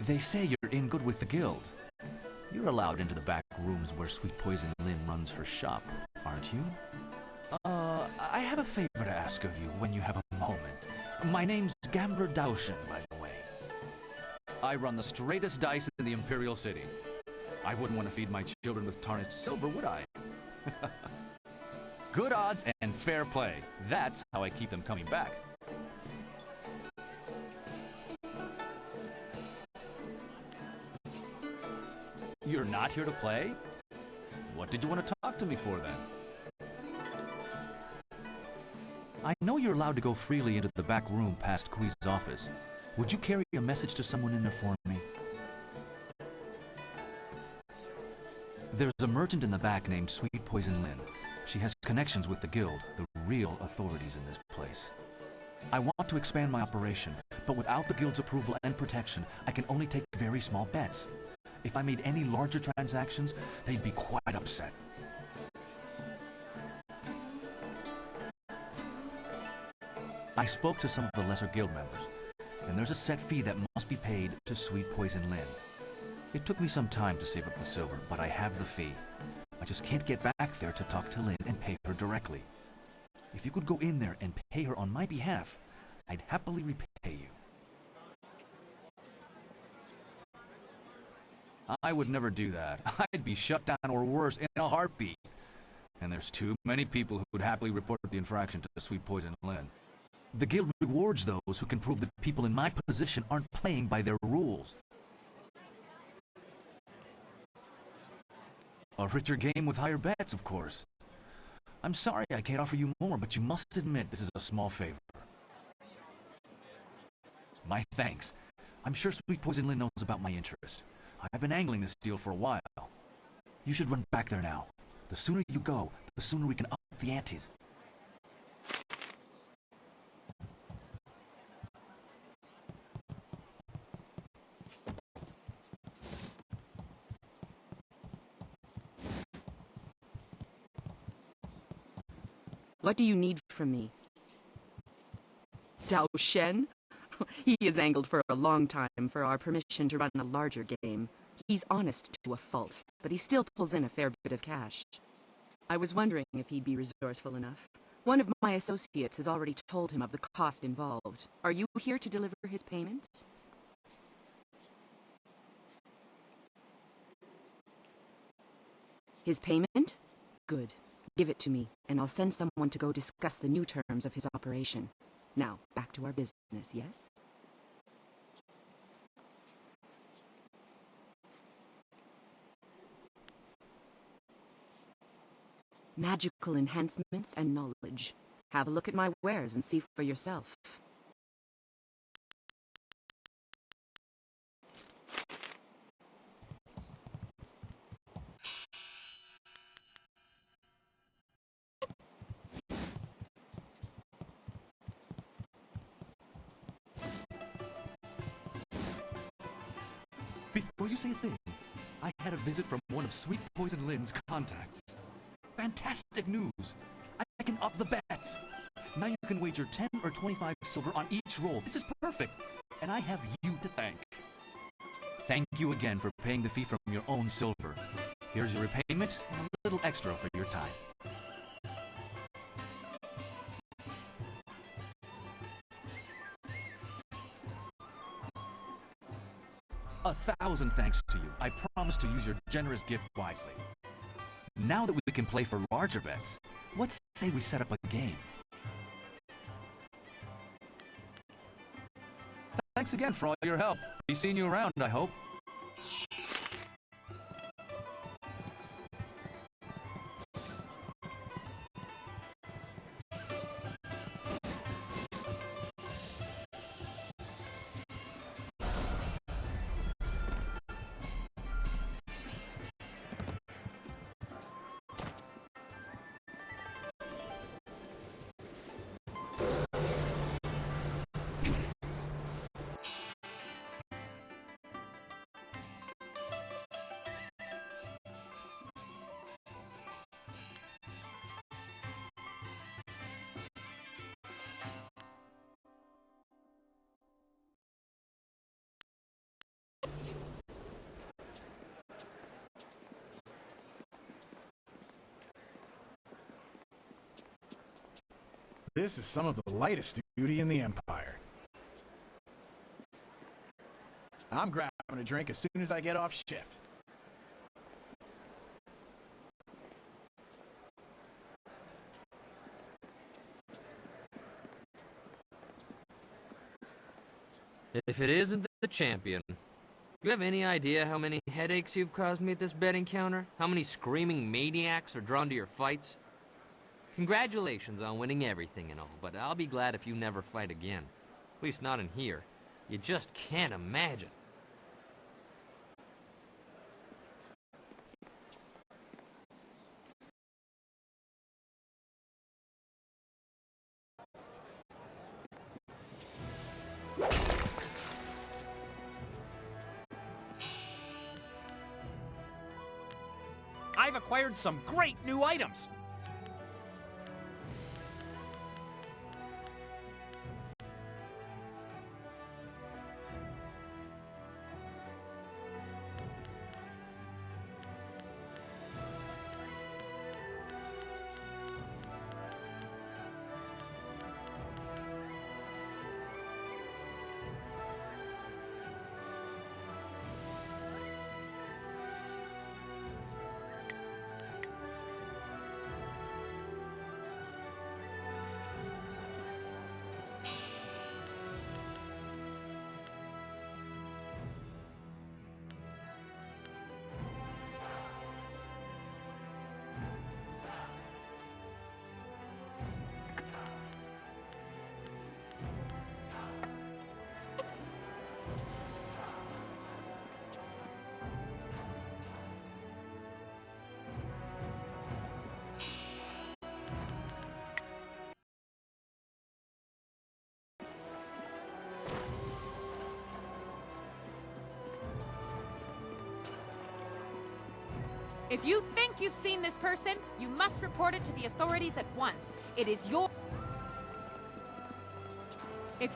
They say you're in good with the guild. You're allowed into the back rooms where Sweet Poison Lynn runs her shop, aren't you? I have a favor to ask of you when you have a moment. My name's Gambler Daoshin, by the way. I run the straightest dice in the Imperial City. I wouldn't want to feed my children with tarnished silver, would I? Good odds and fair play. That's how I keep them coming back. You're not here to play? What did you want to talk to me for then? I know you're allowed to go freely into the back room past Kui's office. Would you carry a message to someone in there for me? There's a merchant in the back named Sweet Poison Lynn. She has connections with the guild, the real authorities in this place. I want to expand my operation, but without the guild's approval and protection, I can only take very small bets. If I made any larger transactions, they'd be quite upset. I spoke to some of the lesser guild members, and there's a set fee that must be paid to Sweet Poison Lynn. It took me some time to save up the silver, but I have the fee. I just can't get back there to talk to Lynn and pay her directly. If you could go in there and pay her on my behalf, I'd happily repay you. I would never do that. I'd be shut down or worse in a heartbeat. And there's too many people who would happily report the infraction to Sweet Poison Lynn. The guild rewards those who can prove that people in my position aren't playing by their rules. A richer game with higher bets, of course. I'm sorry I can't offer you more, but you must admit this is a small favor. My thanks. I'm sure Sweet Poison Lynn knows about my interest. I've been angling this deal for a while. You should run back there now. The sooner you go, the sooner we can up the antes. What do you need from me? Dao Shen? He has angled for a long time for our permission to run a larger game. He's honest to a fault, but he still pulls in a fair bit of cash. I was wondering if he'd be resourceful enough. One of my associates has already told him of the cost involved. Are you here to deliver his payment? His payment? Good. Give it to me, and I'll send someone to go discuss the new terms of his operation. Now, back to our business, yes? Magical enhancements and knowledge. Have a look at my wares and see for yourself. Before you say a thing, I had a visit from one of Sweet Poison Lynn's contacts. Fantastic news! I can up the bets! Now you can wager 10 or 25 silver on each roll. This is perfect! And I have you to thank. Thank you again for paying the fee from your own silver. Here's your repayment and a little extra for your time. 1,000 thanks to you. I promise to use your generous gift wisely. Now that we can play for larger bets, let's say we set up a game. Thanks again for all your help. Be seeing you around, I hope. This is some of the lightest duty in the Empire. I'm grabbing a drink as soon as I get off shift. If it isn't the champion, you have any idea how many headaches you've caused me at this betting counter? How many screaming maniacs are drawn to your fights? Congratulations on winning everything and all, but I'll be glad if you never fight again. At least not in here. You just can't imagine. I've acquired some great new items. If you think you've seen this person, you must report it to the authorities at once. It is your... If...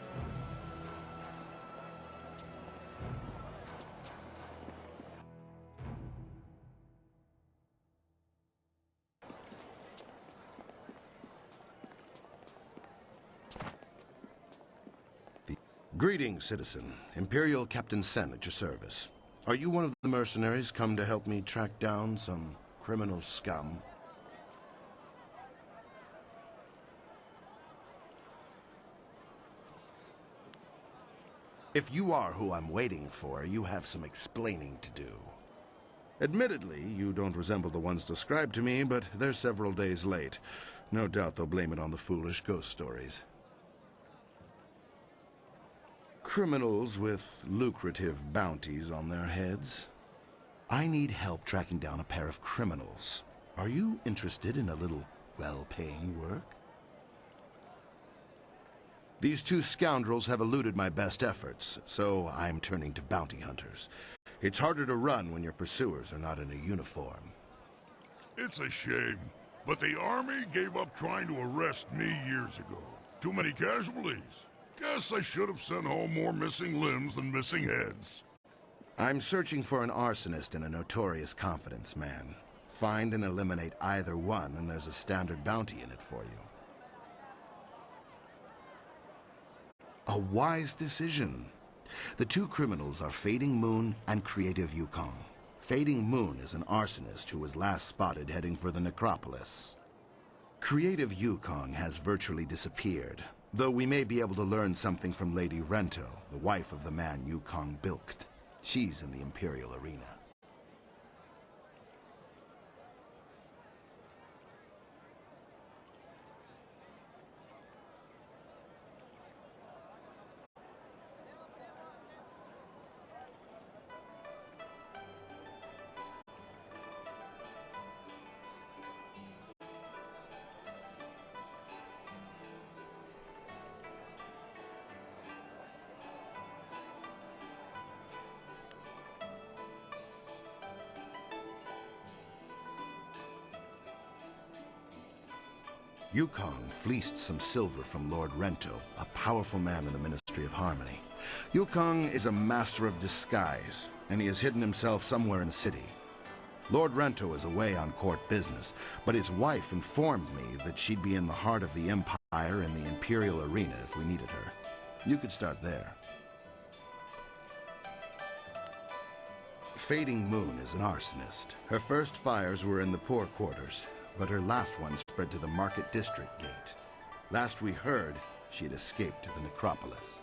Greetings, citizen. Imperial Captain Sen at your service. Are you one of the mercenaries come to help me track down some criminal scum? If you are who I'm waiting for, you have some explaining to do. Admittedly, you don't resemble the ones described to me, but they're several days late. No doubt they'll blame it on the foolish ghost stories. Criminals with lucrative bounties on their heads. I need help tracking down a pair of criminals. Are you interested in a little well-paying work? These two scoundrels have eluded my best efforts, so I'm turning to bounty hunters. It's harder to run when your pursuers are not in a uniform. It's a shame, but the army gave up trying to arrest me years ago. Too many casualties. Guess I should have sent home more missing limbs than missing heads. I'm searching for an arsonist and a notorious confidence man. Find and eliminate either one, and there's a standard bounty in it for you. A wise decision. The two criminals are Fading Moon and Creative Yukong. Fading Moon is an arsonist who was last spotted heading for the Necropolis. Creative Yukong has virtually disappeared, though we may be able to learn something from Lady Rento, the wife of the man Yukong bilked. She's in the Imperial arena. Yukong fleeced some silver from Lord Rento, a powerful man in the Ministry of Harmony. Yukong is a master of disguise, and he has hidden himself somewhere in the city. Lord Rento is away on court business, but his wife informed me that she'd be in the heart of the Empire in the Imperial Arena if we needed her. You could start there. Fading Moon is an arsonist. Her first fires were in the poor quarters, but her last one spread to the Market District Gate. Last we heard, she had escaped to the Necropolis.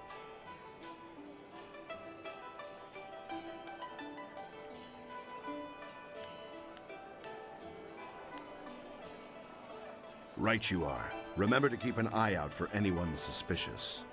Right you are. Remember to keep an eye out for anyone suspicious.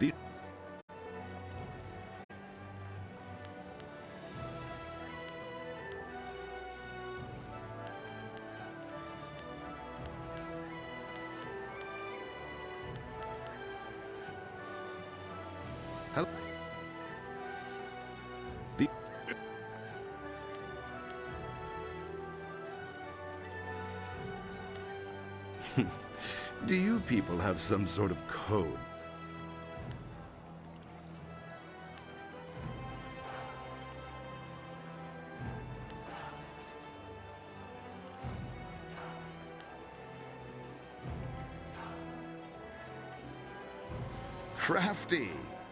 The Hello? The Do you people have some sort of code? Crafty.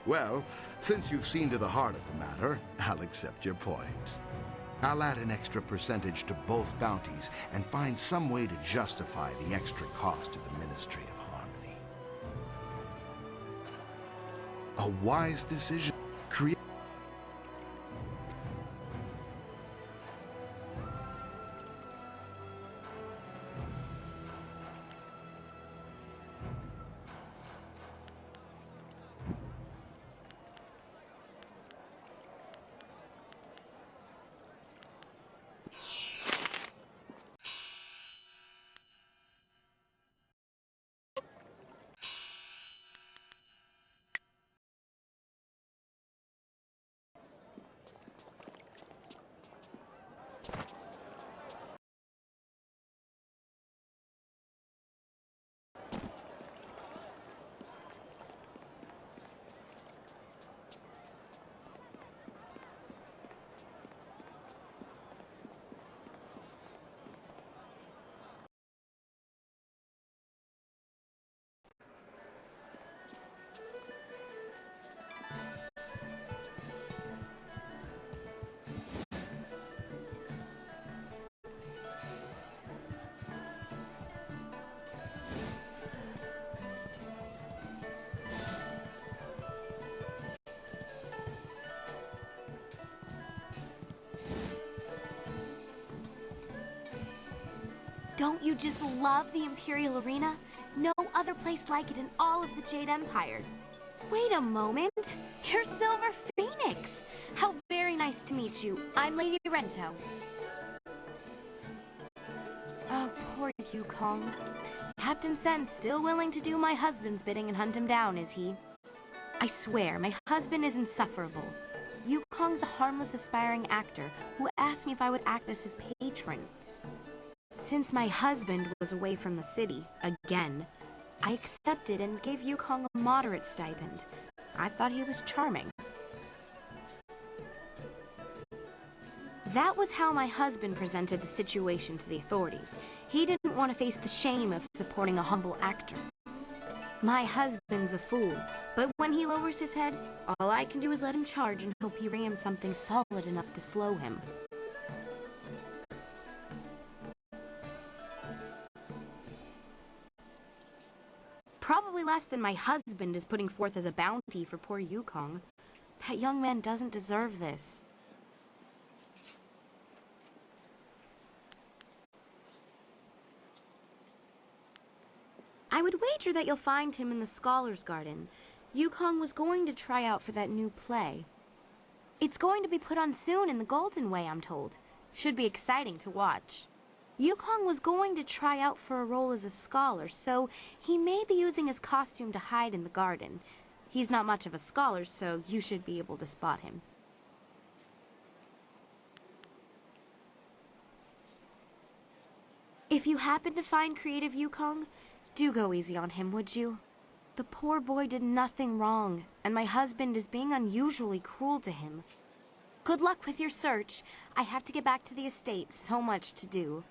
Well, since you've seen to the heart of the matter, I'll accept your point. I'll add an extra percentage to both bounties and find some way to justify the extra cost to the Ministry of Harmony. A wise decision. Don't you just love the Imperial Arena? No other place like it in all of the Jade Empire. Wait a moment. You're Silver Phoenix. How very nice to meet you. I'm Lady Rento. Oh, poor Yukong. Captain Sen's still willing to do my husband's bidding and hunt him down, is he? I swear, my husband is insufferable. Yukong's a harmless aspiring actor who asked me if I would act as his patron. Since my husband was away from the city, again, I accepted and gave Yukong a moderate stipend. I thought he was charming. That was how my husband presented the situation to the authorities. He didn't want to face the shame of supporting a humble actor. My husband's a fool, but when he lowers his head, all I can do is let him charge and hope he rams something solid enough to slow him. Probably less than my husband is putting forth as a bounty for poor Yukong. That young man doesn't deserve this. I would wager that you'll find him in the Scholars' Garden. Yukong was going to try out for that new play. It's going to be put on soon in the Golden Way, I'm told. Should be exciting to watch. Yukong was going to try out for a role as a scholar, so he may be using his costume to hide in the garden. He's not much of a scholar, so you should be able to spot him. If you happen to find creative Yukong, do go easy on him, would you? The poor boy did nothing wrong, and my husband is being unusually cruel to him. Good luck with your search. I have to get back to the estate, so much to do.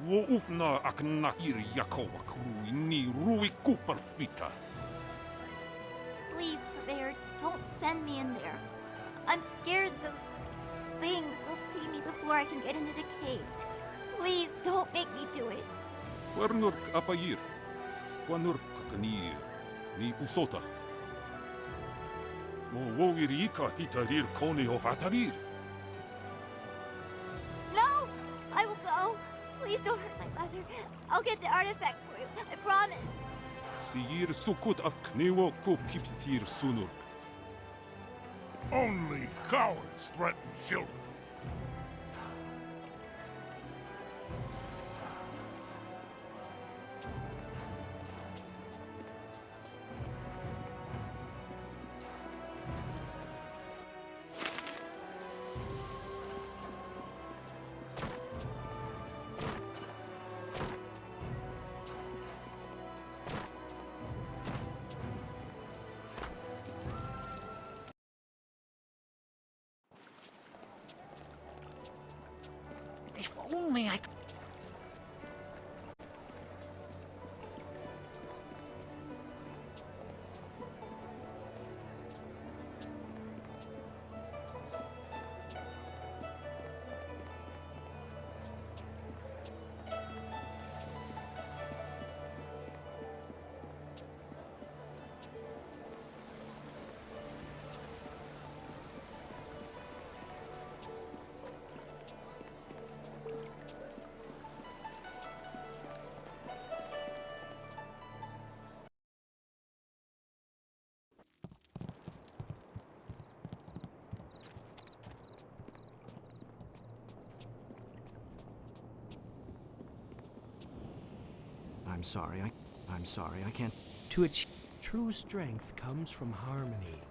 Wo ufna ak nakir yakowa krui ni rui kuperfita. Please, Purveyor, don't send me in there. I'm scared those things will see me before I can get into the cave. Please, don't make me do it. Wernurk apayir. Kwanurk kakanir. Ni usota. Mo wogirika titarir koni of atarir. No! I will go. Please don't hurt my mother. I'll get the artifact for you. I promise. Siyir sukut af knewo kup kipstir sunurk. Only cowards threaten children. I'm sorry, I can't... To achieve true strength comes from harmony.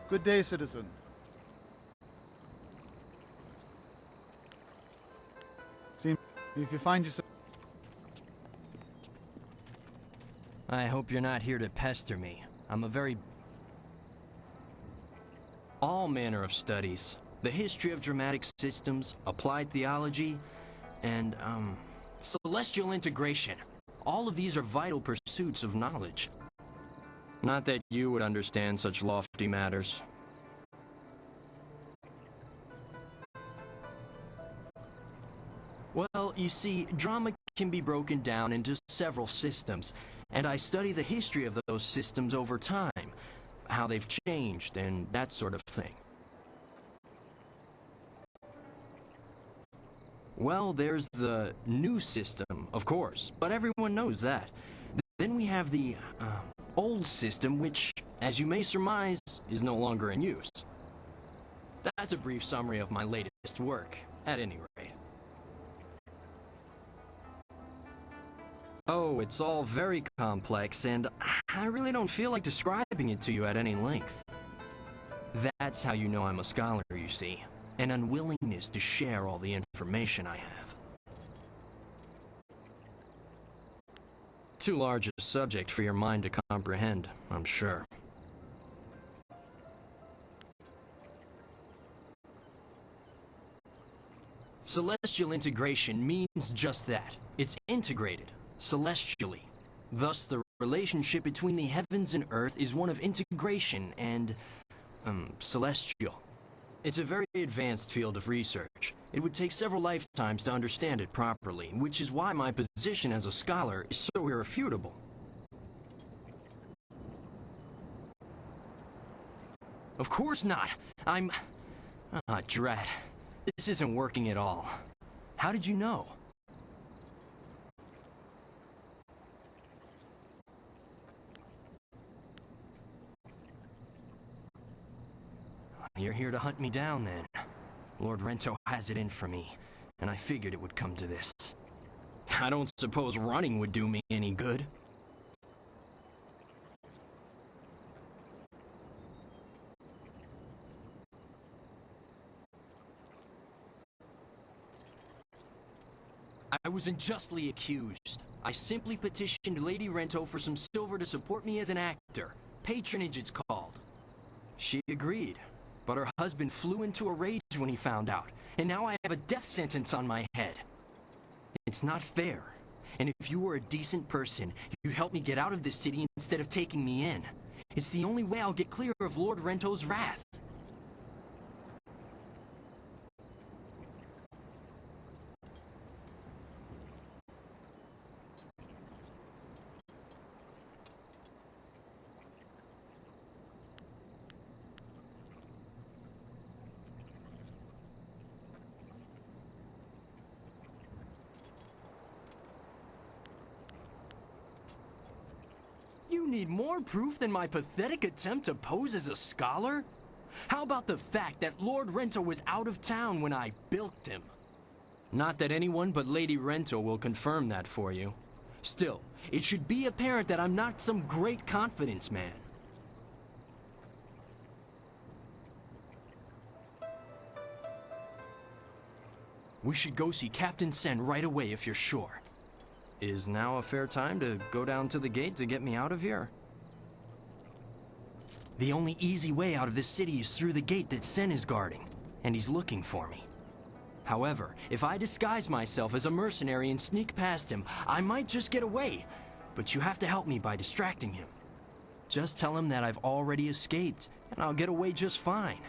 Good day, citizen. See, if you find yourself... I hope you're not here to pester me. I'm a very... all manner of studies. The history of dramatic systems, applied theology, and, celestial integration. All of these are vital pursuits of knowledge. Not that you would understand such lofty matters. Well, you see, drama can be broken down into several systems, and I study the history of those systems over time, how they've changed, and that sort of thing. Well, there's the new system, of course, but everyone knows that. Then we have the, old system, which, as you may surmise, is no longer in use. That's a brief summary of my latest work, at any rate. Oh, it's all very complex, and I really don't feel like describing it to you at any length. That's how you know I'm a scholar, you see. An unwillingness to share all the information I have. Too large a subject for your mind to comprehend, I'm sure. Celestial integration means just that. It's integrated, celestially. Thus, the relationship between the heavens and earth is one of integration and, celestial. It's a very advanced field of research. It would take several lifetimes to understand it properly, which is why my position as a scholar is so irrefutable. Of course not! I'm... Ah, drat. This isn't working at all. How did you know? You're here to hunt me down, then. Lord Rento has it in for me, and I figured it would come to this. I don't suppose running would do me any good. I was unjustly accused. I simply petitioned Lady Rento for some silver to support me as an actor. Patronage, it's called. She agreed. But her husband flew into a rage when he found out, and now I have a death sentence on my head. It's not fair. And if you were a decent person, you'd help me get out of this city instead of taking me in. It's the only way I'll get clear of Lord Rento's wrath. You need more proof than my pathetic attempt to pose as a scholar? How about the fact that Lord Rento was out of town when I bilked him? Not that anyone but Lady Rento will confirm that for you. Still, it should be apparent that I'm not some great confidence man. We should go see Captain Sen right away if you're sure. Is now a fair time to go down to the gate to get me out of here? The only easy way out of this city is through the gate that Sen is guarding, and he's looking for me. However, if I disguise myself as a mercenary and sneak past him, I might just get away, but you have to help me by distracting him. Just tell him that I've already escaped, and I'll get away just fine.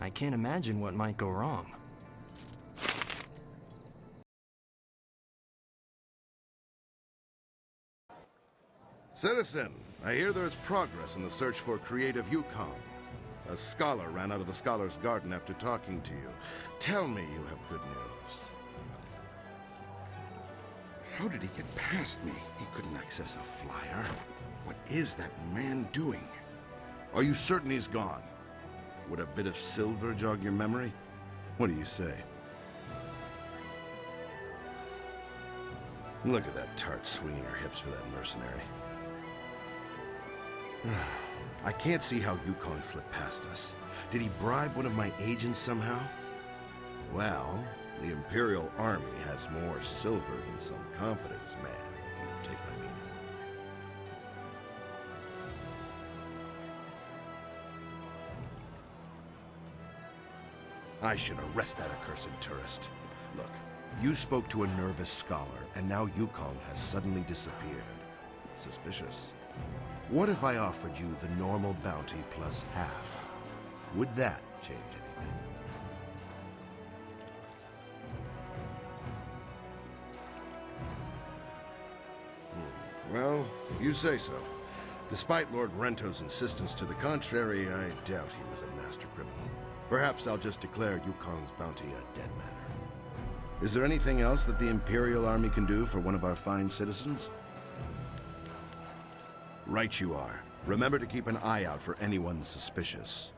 I can't imagine what might go wrong. Citizen, I hear there is progress in the search for creative Yukon. A scholar ran out of the Scholar's Garden after talking to you. Tell me you have good news. How did he get past me? He couldn't access a flyer. What is that man doing? Are you certain he's gone? Would a bit of silver jog your memory? What do you say? Look at that tart swinging her hips for that mercenary. I can't see how Yukong slipped past us. Did he bribe one of my agents somehow? Well, the Imperial Army has more silver than some confidence man, if you take my meaning. I should arrest that accursed tourist. Look, you spoke to a nervous scholar, and now Yukong has suddenly disappeared. Suspicious. What if I offered you the normal bounty plus half? Would that change anything? Well, if you say so. Despite Lord Rento's insistence to the contrary, I doubt he was a master criminal. Perhaps I'll just declare Yukong's bounty a dead matter. Is there anything else that the Imperial Army can do for one of our fine citizens? Right you are. Remember to keep an eye out for anyone suspicious.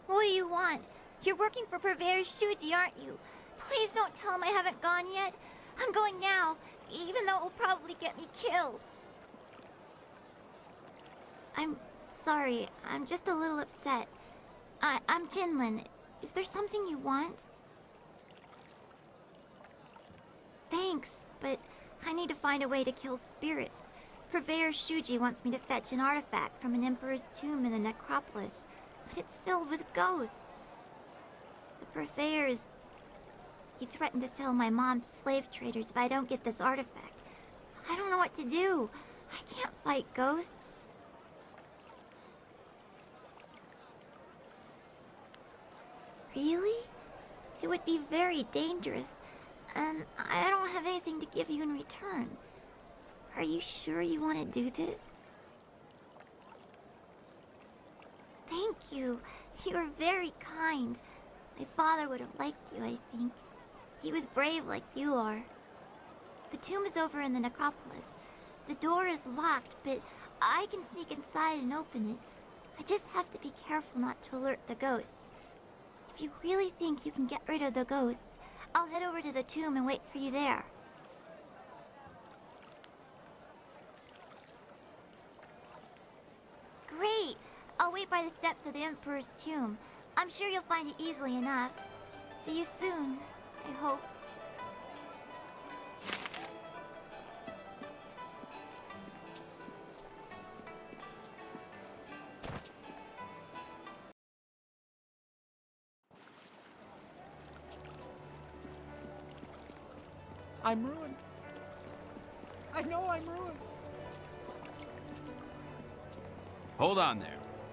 What do you want? You're working for Purveyor Shuji, aren't you? Please don't tell him I haven't gone yet. I'm going now, even though it will probably get me killed. I'm sorry. I'm just a little upset. I'm Jinlin. Is there something you want? Thanks, but I need to find a way to kill spirits. Purveyor Shuji wants me to fetch an artifact from an emperor's tomb in the Necropolis, but it's filled with ghosts. The Purveyors... He threatened to sell my mom to slave traders if I don't get this artifact. I don't know what to do. I can't fight ghosts. Really? It would be very dangerous, and I don't have anything to give you in return. Are you sure you want to do this? Thank you. You are very kind. My father would have liked you, I think. He was brave like you are. The tomb is over in the Necropolis. The door is locked, but I can sneak inside and open it. I just have to be careful not to alert the ghosts. If you really think you can get rid of the ghosts, I'll head over to the tomb and wait for you there. Great! I'll wait by the steps of the Emperor's tomb. I'm sure you'll find it easily enough. See you soon, I hope. I'm ruined. I know I'm ruined. Hold on there.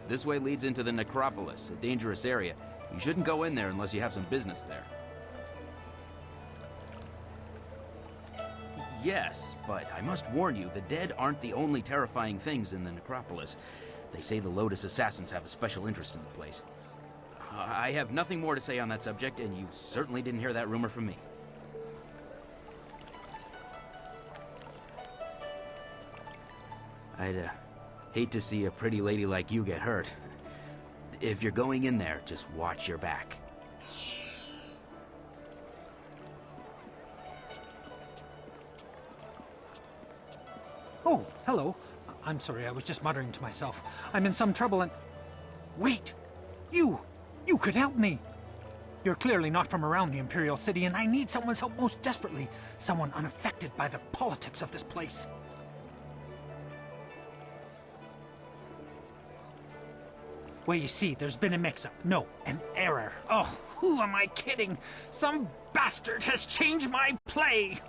This way leads into the Necropolis, a dangerous area. You shouldn't go in there unless you have some business there. Yes, but I must warn you, the dead aren't the only terrifying things in the Necropolis. They say the Lotus Assassins have a special interest in the place. I have nothing more to say on that subject, and you certainly didn't hear that rumor from me. I'd hate to see a pretty lady like you get hurt. If you're going in there, just watch your back. Oh, hello. I'm sorry, I was just muttering to myself. I'm in some trouble and... Wait! You! You could help me! You're clearly not from around the Imperial City, and I need someone's help most desperately. Someone unaffected by the politics of this place. Well, you see, there's been a mix-up. No, an error. Oh, who am I kidding? Some bastard has changed my play!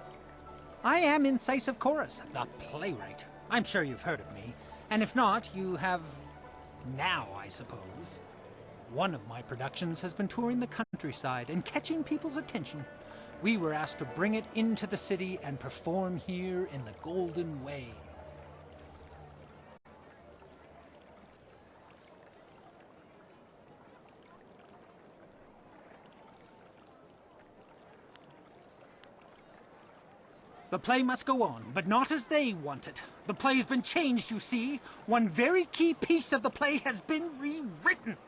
I am Incisive Chorus, the playwright. I'm sure you've heard of me. And if not, you have... now, I suppose. One of my productions has been touring the countryside and catching people's attention. We were asked to bring it into the city and perform here in the Golden Way. The play must go on, but not as they want it. The play's been changed, you see. One very key piece of the play has been rewritten.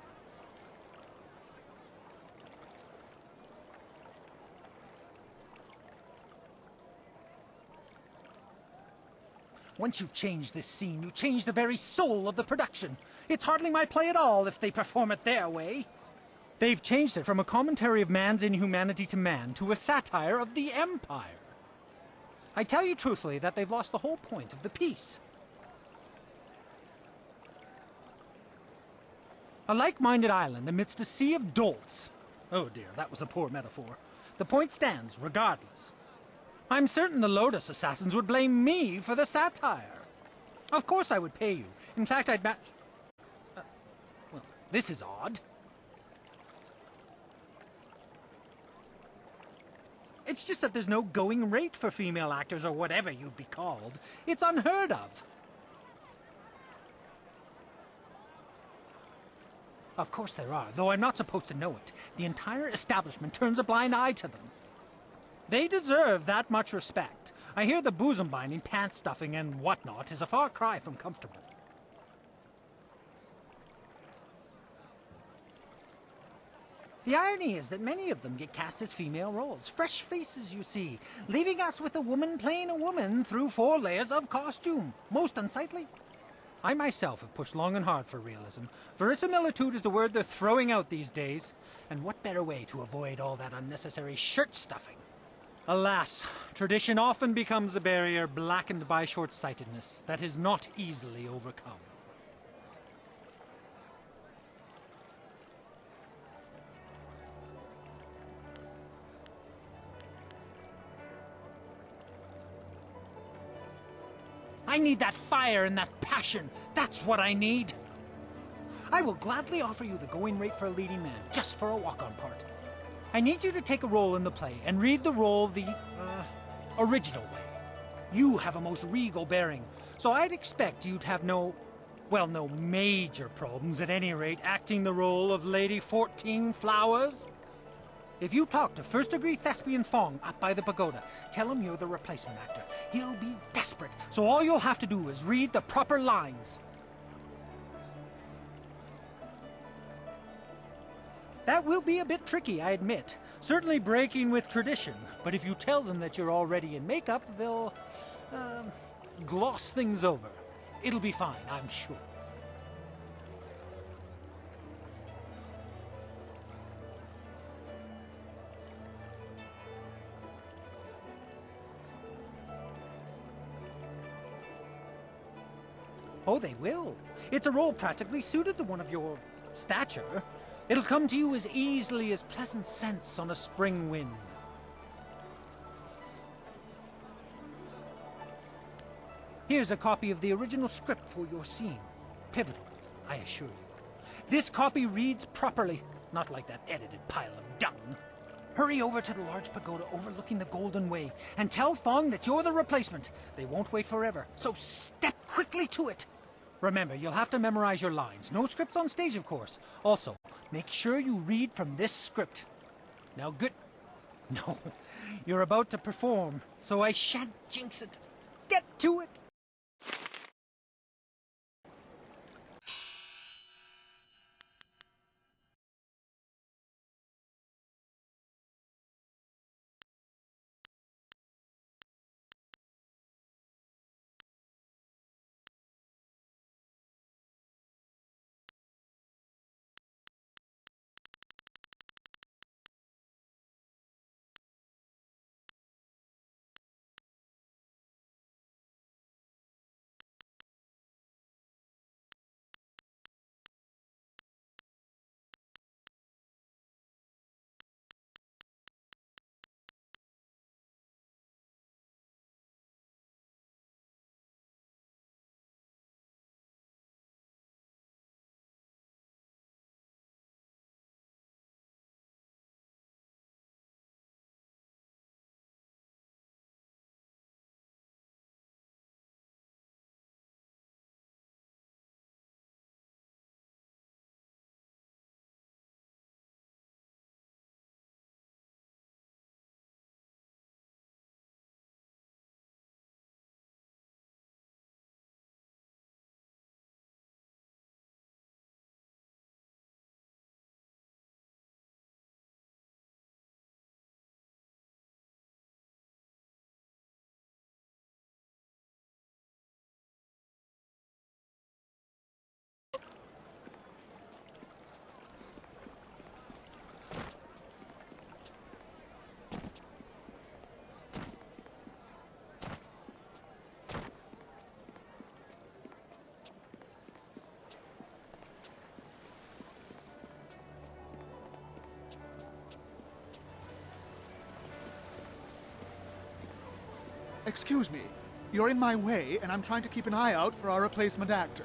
Once you change this scene, you change the very soul of the production. It's hardly my play at all if they perform it their way. They've changed it from a commentary of man's inhumanity to man to a satire of the Empire. I tell you truthfully that they've lost the whole point of the piece. A like-minded island amidst a sea of dolts. Oh dear, that was a poor metaphor. The point stands, regardless. I'm certain the Lotus Assassins would blame me for the satire. Of course I would pay you. In fact, I'd match... well, this is odd. It's just that there's no going rate for female actors or whatever you'd be called. It's unheard of. Of course there are, though I'm not supposed to know it. The entire establishment turns a blind eye to them. They deserve that much respect. I hear the bosom binding, pant stuffing, and whatnot is a far cry from comfortable. The irony is that many of them get cast as female roles. Fresh faces, you see, leaving us with a woman playing a woman through 4 layers of costume. Most unsightly. I myself have pushed long and hard for realism. Verisimilitude is the word they're throwing out these days. And what better way to avoid all that unnecessary shirt stuffing? Alas, tradition often becomes a barrier blackened by short-sightedness that is not easily overcome. I need that fire and that passion. That's what I need. I will gladly offer you the going rate for a leading man, just for a walk-on part. I need you to take a role in the play and read the role the, original way. You have a most regal bearing, so I'd expect you'd have no major problems at any rate acting the role of Lady 14 Flowers. If you talk to first-degree thespian Fong up by the pagoda, tell him you're the replacement actor. He'll be desperate, so all you'll have to do is read the proper lines. That will be a bit tricky, I admit. Certainly breaking with tradition, but if you tell them that you're already in makeup, they'll, gloss things over. It'll be fine, I'm sure. Oh, they will. It's a role practically suited to one of your stature. It'll come to you as easily as pleasant scents on a spring wind. Here's a copy of the original script for your scene. Pivotal, I assure you. This copy reads properly, not like that edited pile of dung. Hurry over to the large pagoda overlooking the Golden Way and tell Fong that you're the replacement. They won't wait forever, so step quickly to it. Remember, you'll have to memorize your lines. No script on stage, of course. Also, make sure you read from this script. Now, good... No, you're about to perform, so I shan't jinx it. Get to it! Excuse me. You're in my way, and I'm trying to keep an eye out for our replacement actor.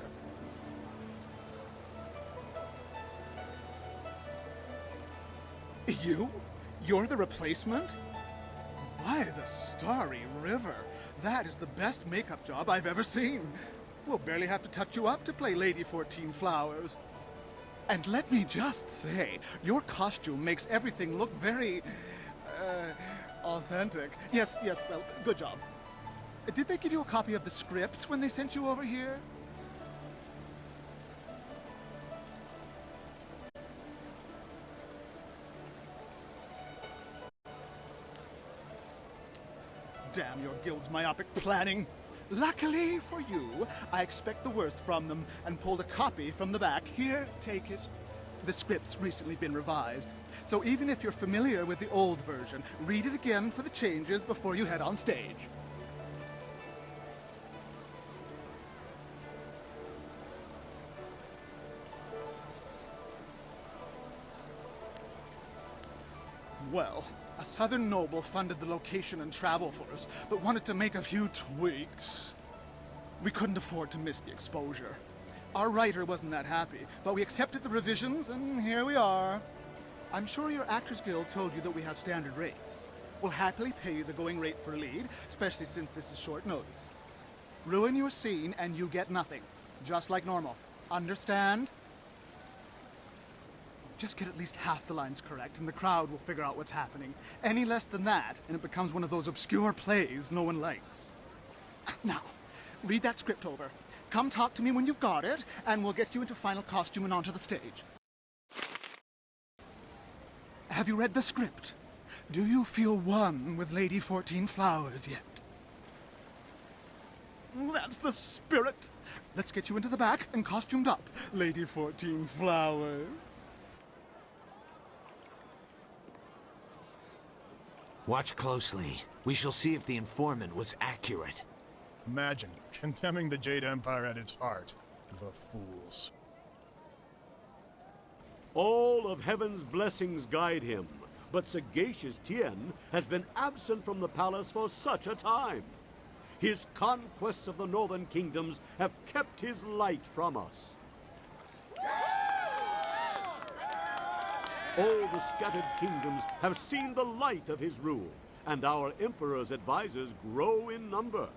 You? You're the replacement? By the starry river. That is the best makeup job I've ever seen. We'll barely have to touch you up to play Lady 14 Flowers. And let me just say, your costume makes everything look very, authentic. Yes, well, good job. Did they give you a copy of the script when they sent you over here? Damn your guild's myopic planning. Luckily for you, I expect the worst from them and pulled a copy from the back. Here, take it. The script's recently been revised, so even if you're familiar with the old version, read it again for the changes before you head on stage. Well, a southern noble funded the location and travel for us, but wanted to make a few tweaks. We couldn't afford to miss the exposure. Our writer wasn't that happy, but we accepted the revisions, and here we are. I'm sure your Actors Guild told you that we have standard rates. We'll happily pay you the going rate for a lead, especially since this is short notice. Ruin your scene and you get nothing, just like normal. Understand? Just get at least half the lines correct, and the crowd will figure out what's happening. Any less than that, and it becomes one of those obscure plays no one likes. Now, read that script over. Come talk to me when you've got it, and we'll get you into final costume and onto the stage. Have you read the script? Do you feel one with Lady 14 Flowers yet? That's the spirit. Let's get you into the back and costumed up, Lady 14 Flowers. Watch closely. We shall see if the informant was accurate. Imagine condemning the Jade Empire at its heart. The fools. All of heaven's blessings guide him, but sagacious Tien has been absent from the palace for such a time. His conquests of the northern kingdoms have kept his light from us. All the scattered kingdoms have seen the light of his rule, and our emperor's advisors grow in number.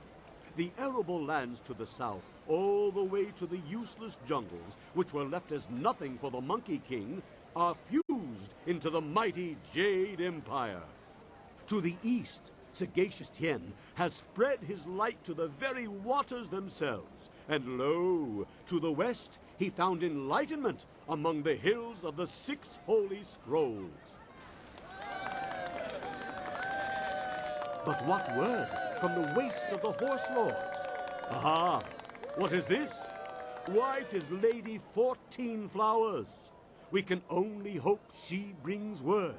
The arable lands to the south, all the way to the useless jungles, which were left as nothing for the Monkey King, are fused into the mighty Jade Empire. To the east, sagacious Tien has spread his light to the very waters themselves, and lo, to the west he found enlightenment among the hills of the 6 holy scrolls. But what word from the wastes of the Horse Lords? Aha! What is this? Why, 'tis Lady 14 Flowers. We can only hope she brings word.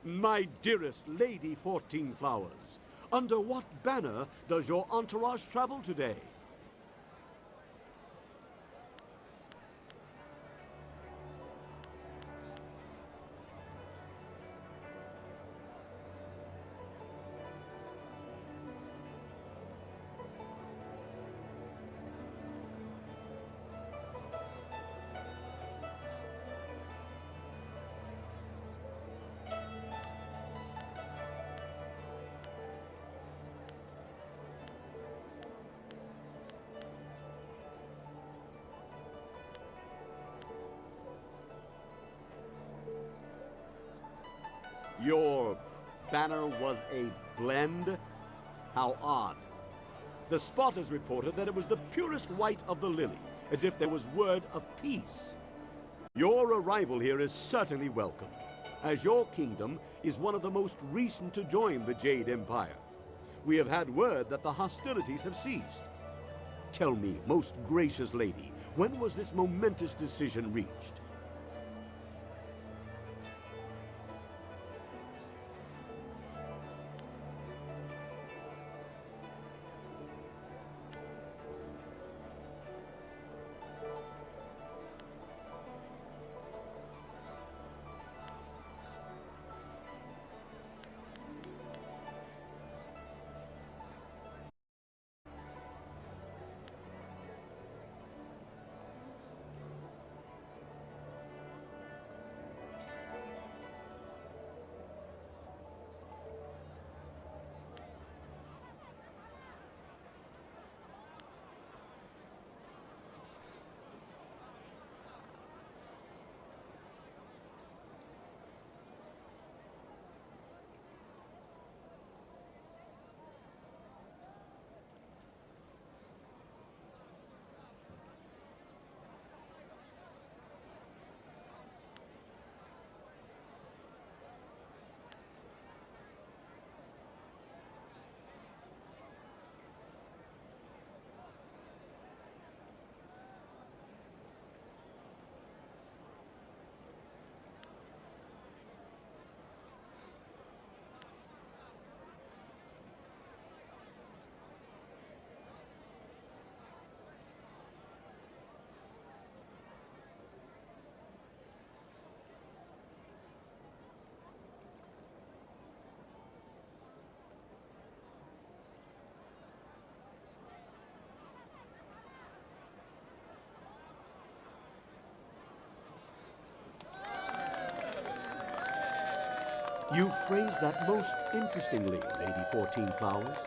My dearest Lady 14 Flowers, under what banner does your entourage travel today? Your banner was a blend? How odd. The spotters reported that it was the purest white of the lily, as if there was word of peace. Your arrival here is certainly welcome, as your kingdom is one of the most recent to join the Jade Empire. We have had word that the hostilities have ceased. Tell me, most gracious lady, when was this momentous decision reached? You phrased that most interestingly, Lady 14 Flowers.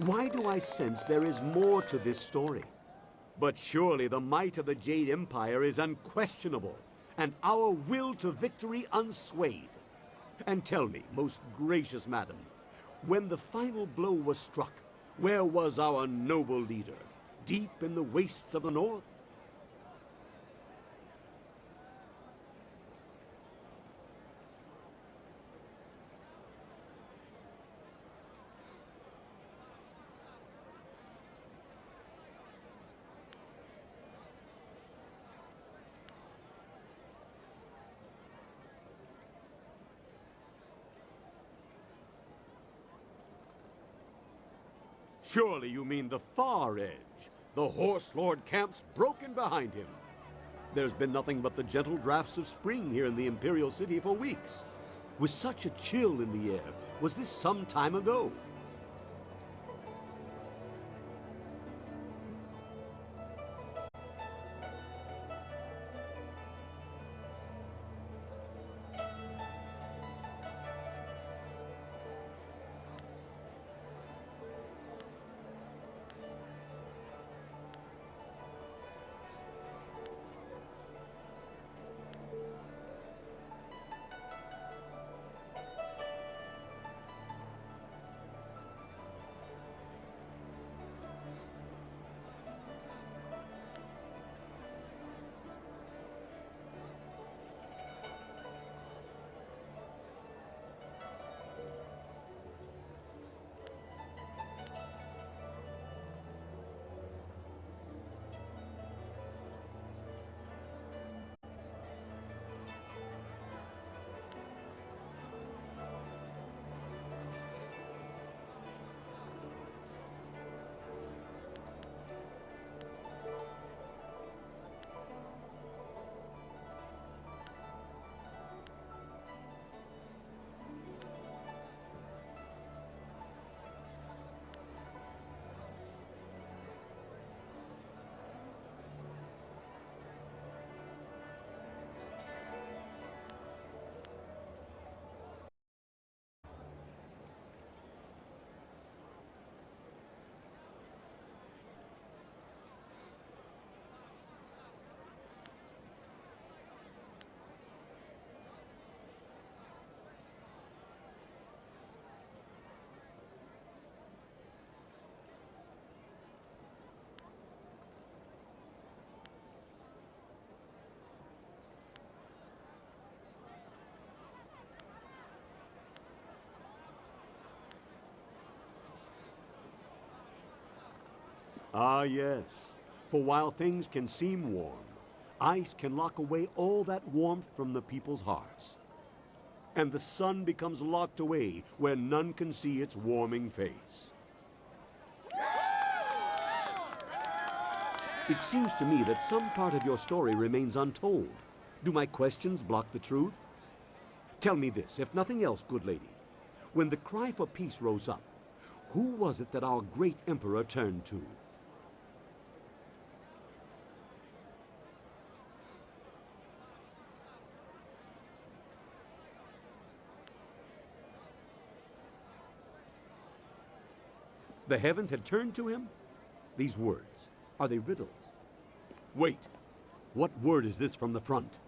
Why do I sense there is more to this story? But surely the might of the Jade Empire is unquestionable, and our will to victory unswayed. And tell me, most gracious madam, when the final blow was struck, where was our noble leader? Deep in the wastes of the north? Surely you mean the far edge. The Horse Lord camp's broken behind him. There's been nothing but the gentle drafts of spring here in the Imperial City for weeks. With such a chill in the air, was this some time ago? Ah, yes. For while things can seem warm, ice can lock away all that warmth from the people's hearts. And the sun becomes locked away where none can see its warming face. It seems to me that some part of your story remains untold. Do my questions block the truth? Tell me this, if nothing else, good lady. When the cry for peace rose up, who was it that our great emperor turned to? The heavens had turned to him? These words, are they riddles? Wait, what word is this from the front?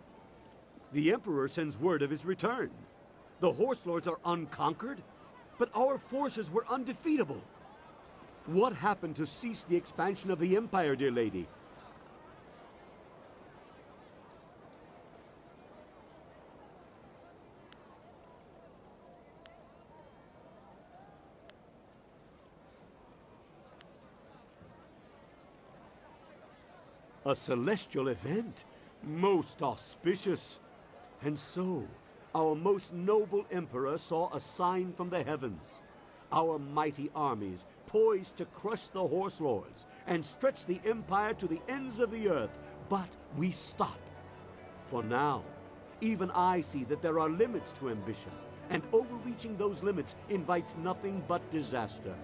The Emperor sends word of his return. The Horse Lords are unconquered, but our forces were undefeatable. What happened to cease the expansion of the Empire, dear lady? A celestial event, most auspicious. And so, our most noble emperor saw a sign from the heavens. Our mighty armies poised to crush the Horse Lords and stretch the empire to the ends of the earth. But we stopped. For now, even I see that there are limits to ambition, and overreaching those limits invites nothing but disaster.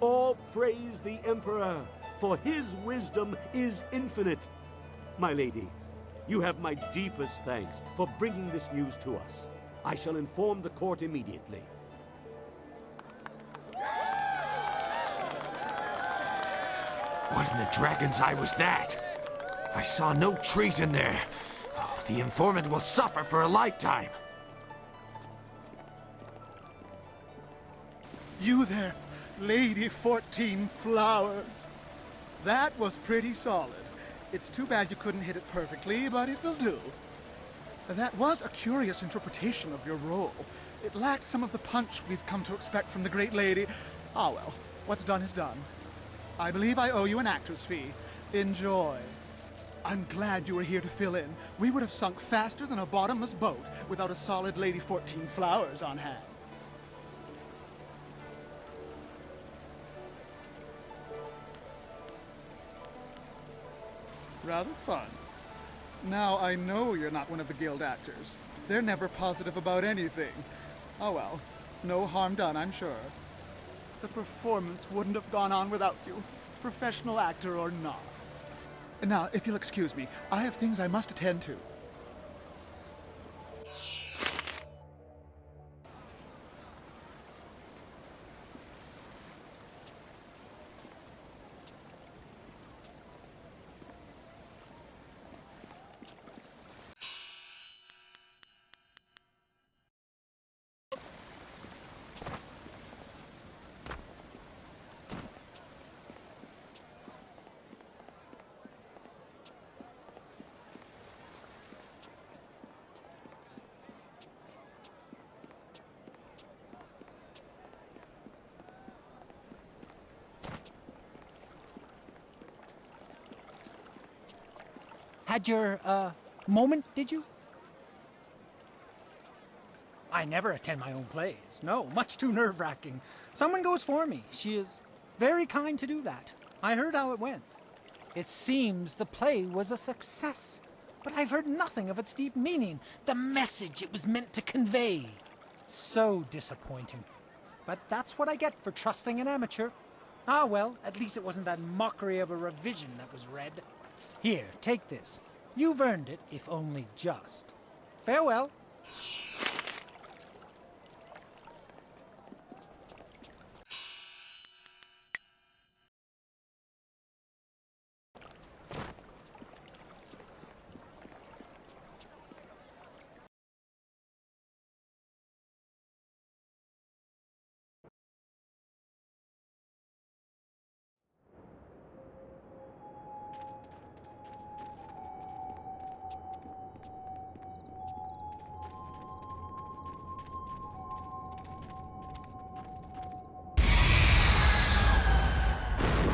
All praise the Emperor, for his wisdom is infinite. My lady, you have my deepest thanks for bringing this news to us. I shall inform the court immediately. What in the dragon's eye was that? I saw no treason there. Oh, the informant will suffer for a lifetime. You there, Lady 14 Flowers. That was pretty solid. It's too bad you couldn't hit it perfectly, but it will do. That was a curious interpretation of your role. It lacked some of the punch we've come to expect from the great lady. Ah well, what's done is done. I believe I owe you an actor's fee. Enjoy. I'm glad you were here to fill in. We would have sunk faster than a bottomless boat without a solid Lady 14 Flowers on hand. Rather fun. Now I know you're not one of the guild actors. They're never positive about anything. Oh well, no harm done, I'm sure. The performance wouldn't have gone on without you, professional actor or not. Now, if you'll excuse me, I have things I must attend to. Had your, moment, did you? I never attend my own plays. No, much too nerve-wracking. Someone goes for me. She is very kind to do that. I heard how it went. It seems the play was a success, but I've heard nothing of its deep meaning, the message it was meant to convey. So disappointing. But that's what I get for trusting an amateur. Ah well, at least it wasn't that mockery of a revision that was read. Here, take this. You've earned it, if only just. Farewell.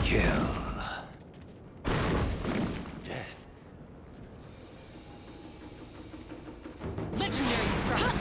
Kill. Death. Legendary strike.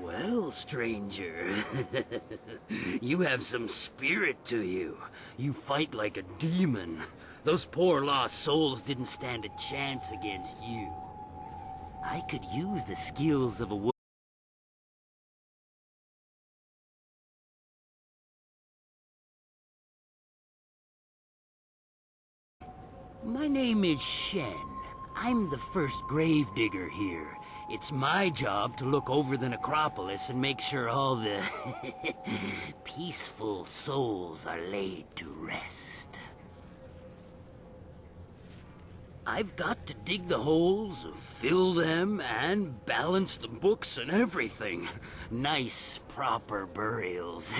Well, stranger, you have some spirit to you. You fight like a demon. Those poor lost souls didn't stand a chance against you. I could use the skills of a woman. My name is Shen. I'm the first gravedigger here. It's my job to look over the Necropolis and make sure all the peaceful souls are laid to rest. I've got to dig the holes, fill them, and balance the books and everything. Nice, proper burials.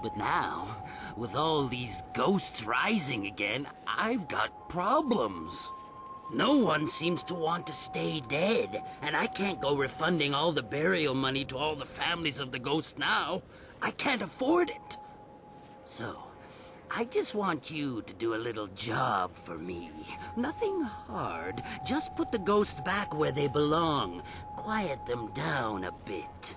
But now, with all these ghosts rising again, I've got problems. No one seems to want to stay dead, and I can't go refunding all the burial money to all the families of the ghosts now. I can't afford it. So, I just want you to do a little job for me. Nothing hard. Just put the ghosts back where they belong. Quiet them down a bit.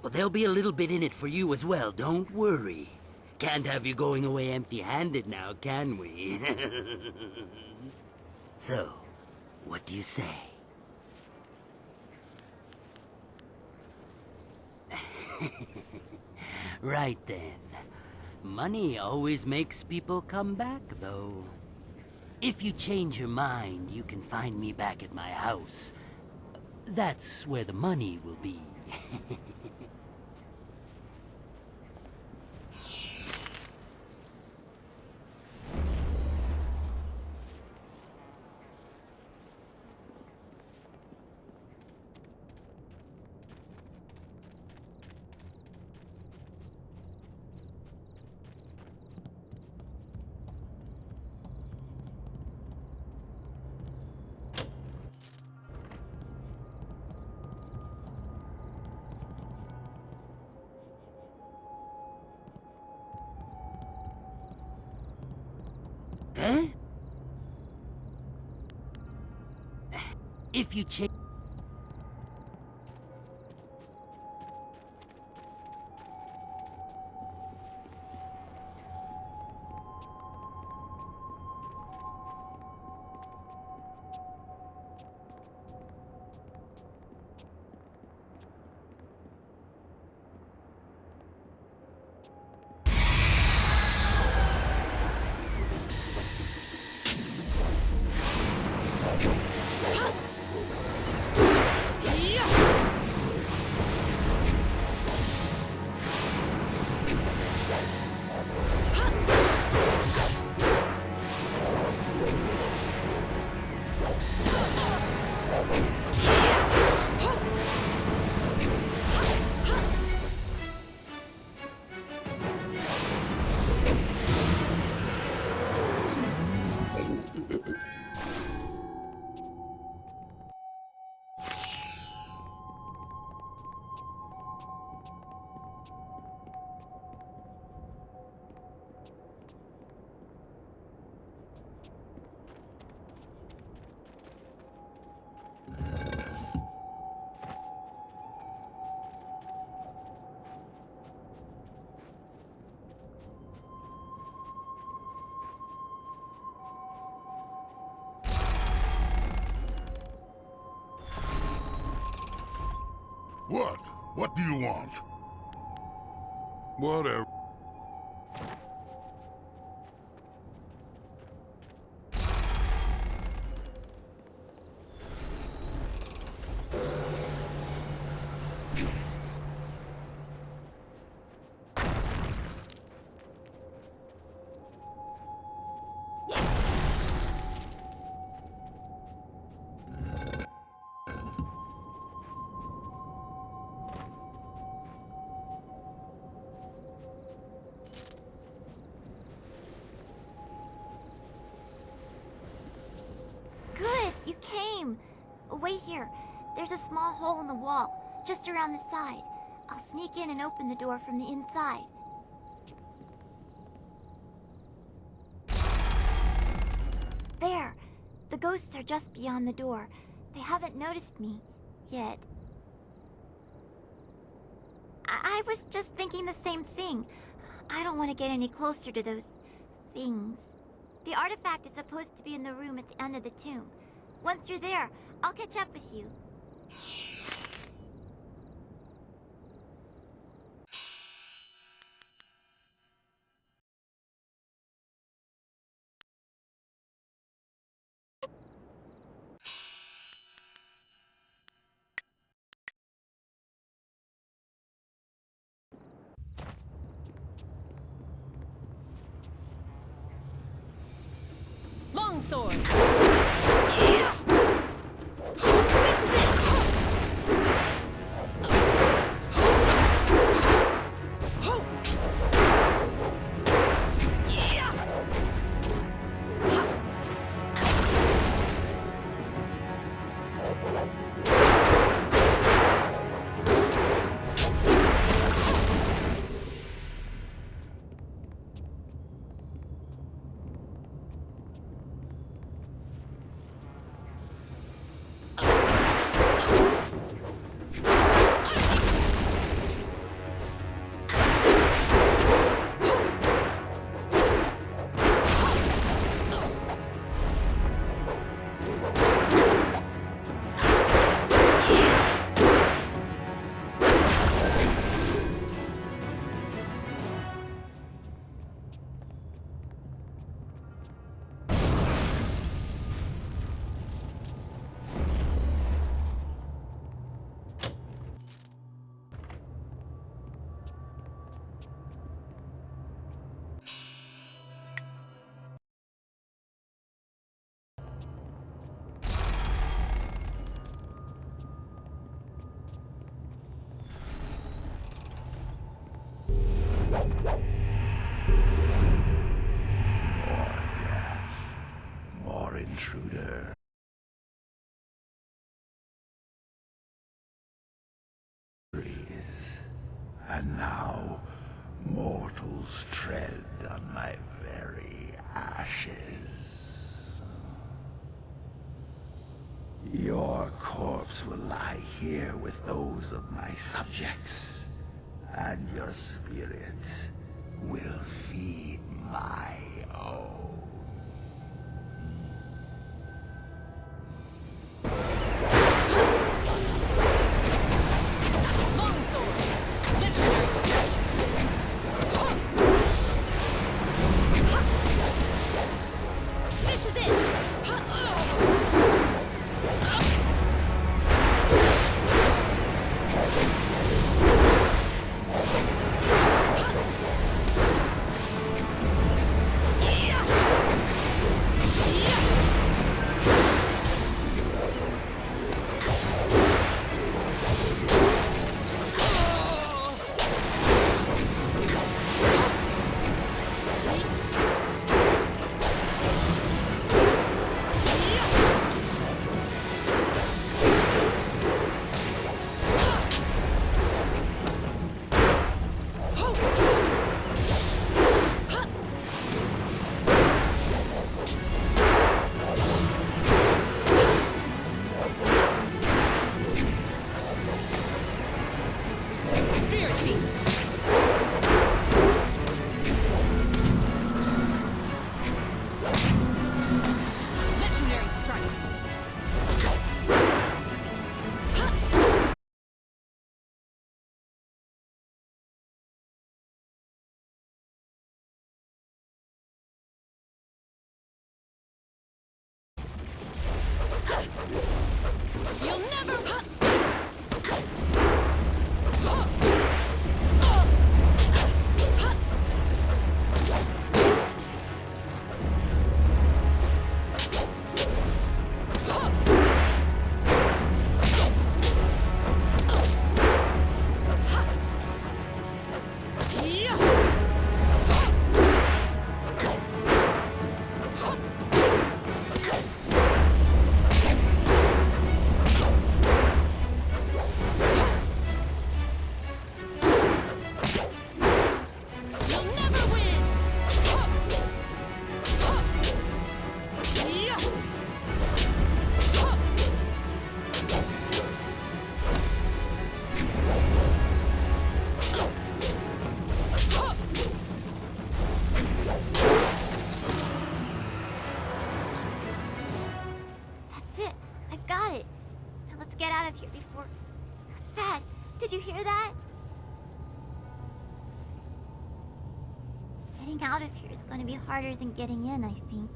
Well, there'll be a little bit in it for you as well, don't worry. Can't have you going away empty-handed now, can we? So, what do you say? Right then. Money always makes people come back, though. If you change your mind, you can find me back at my house. That's where the money will be. Huh? If you change... What? What do you want? Whatever. Good, you came. Wait here. There's a small hole in the wall, just around the side. I'll sneak in and open the door from the inside. There. The ghosts are just beyond the door. They haven't noticed me yet. I was just thinking the same thing. I don't want to get any closer to those things. The artifact is supposed to be in the room at the end of the tomb. Once you're there, I'll catch up with you. Longsword! Yeah! This is it! More intruder. And now, mortals tread on my very ashes. Your corpse will lie here with those of my subjects, and your spirit will feed my own. You'll never... get out of here before... What's that? Did you hear that? Getting out of here is going to be harder than getting in, I think.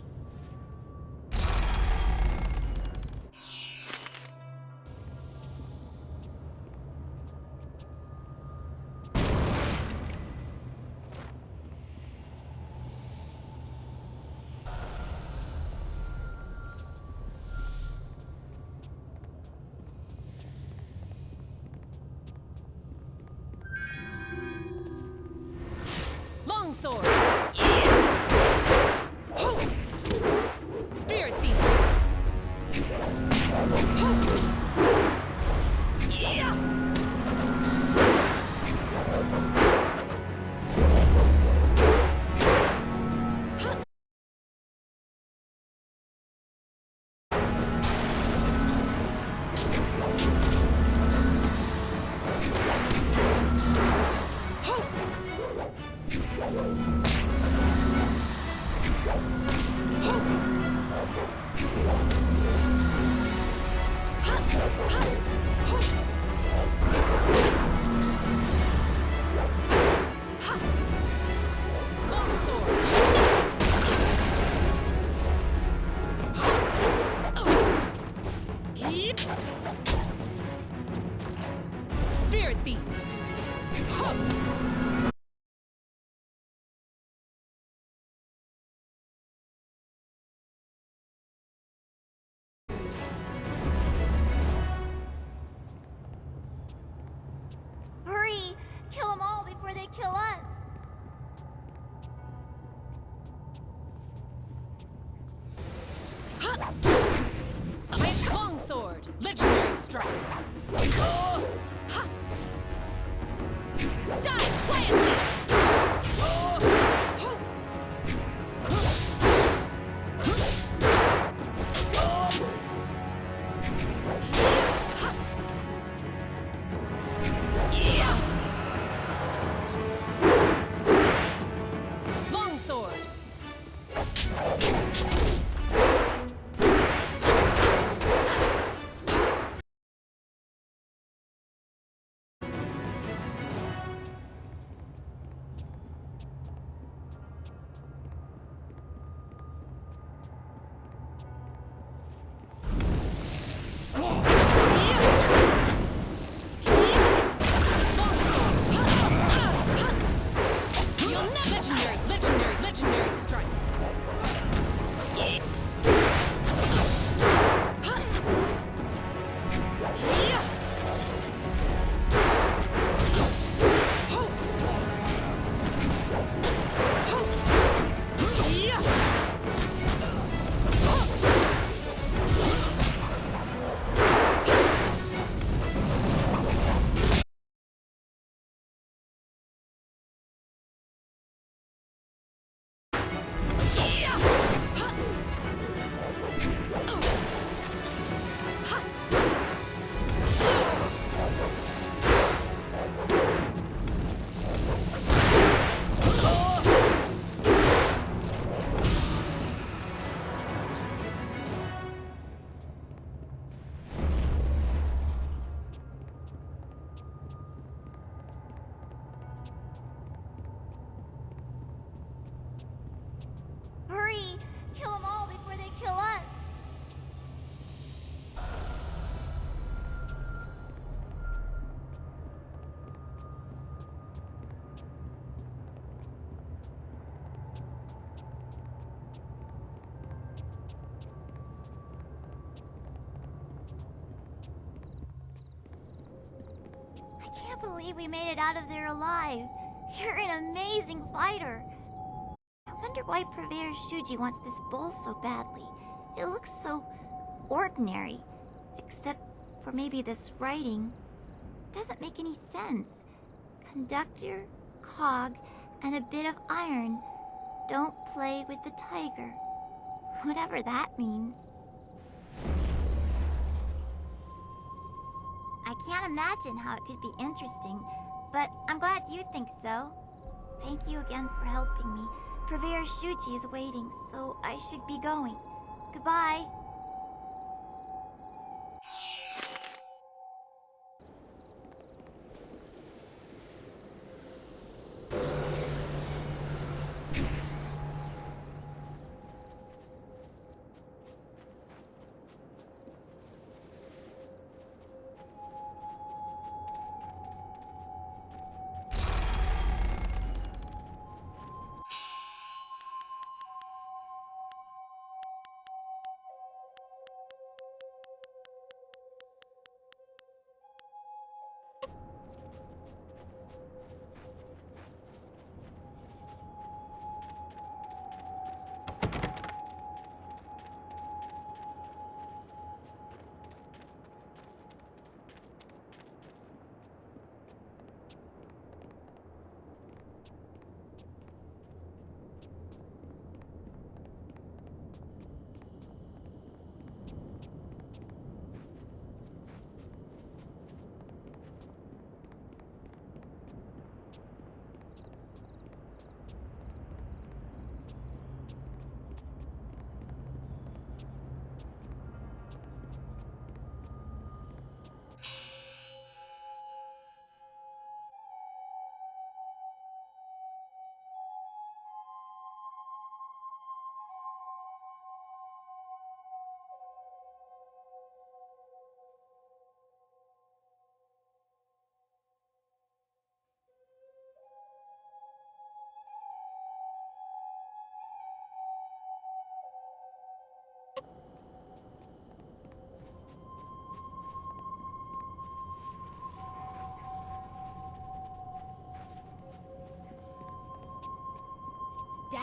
Longsword! Spirit Thief! Spirit Thief! Hurry! Kill them all before they kill us! Longsword! Legendary Strike! Die quietly! Longsword! Legendary Strike! Hurry! Kill them all before they kill us! I can't believe we made it out of there alive. You're an amazing fighter. I wonder why Purveyor Shuji wants this bowl so badly. It looks so ordinary. Except for maybe this writing. Doesn't make any sense. Conductor, cog, and a bit of iron. Don't play with the tiger. Whatever that means. I can't imagine how it could be interesting, but I'm glad you think so. Thank you again for helping me. Purveyor Shuji is waiting, so I should be going. Goodbye.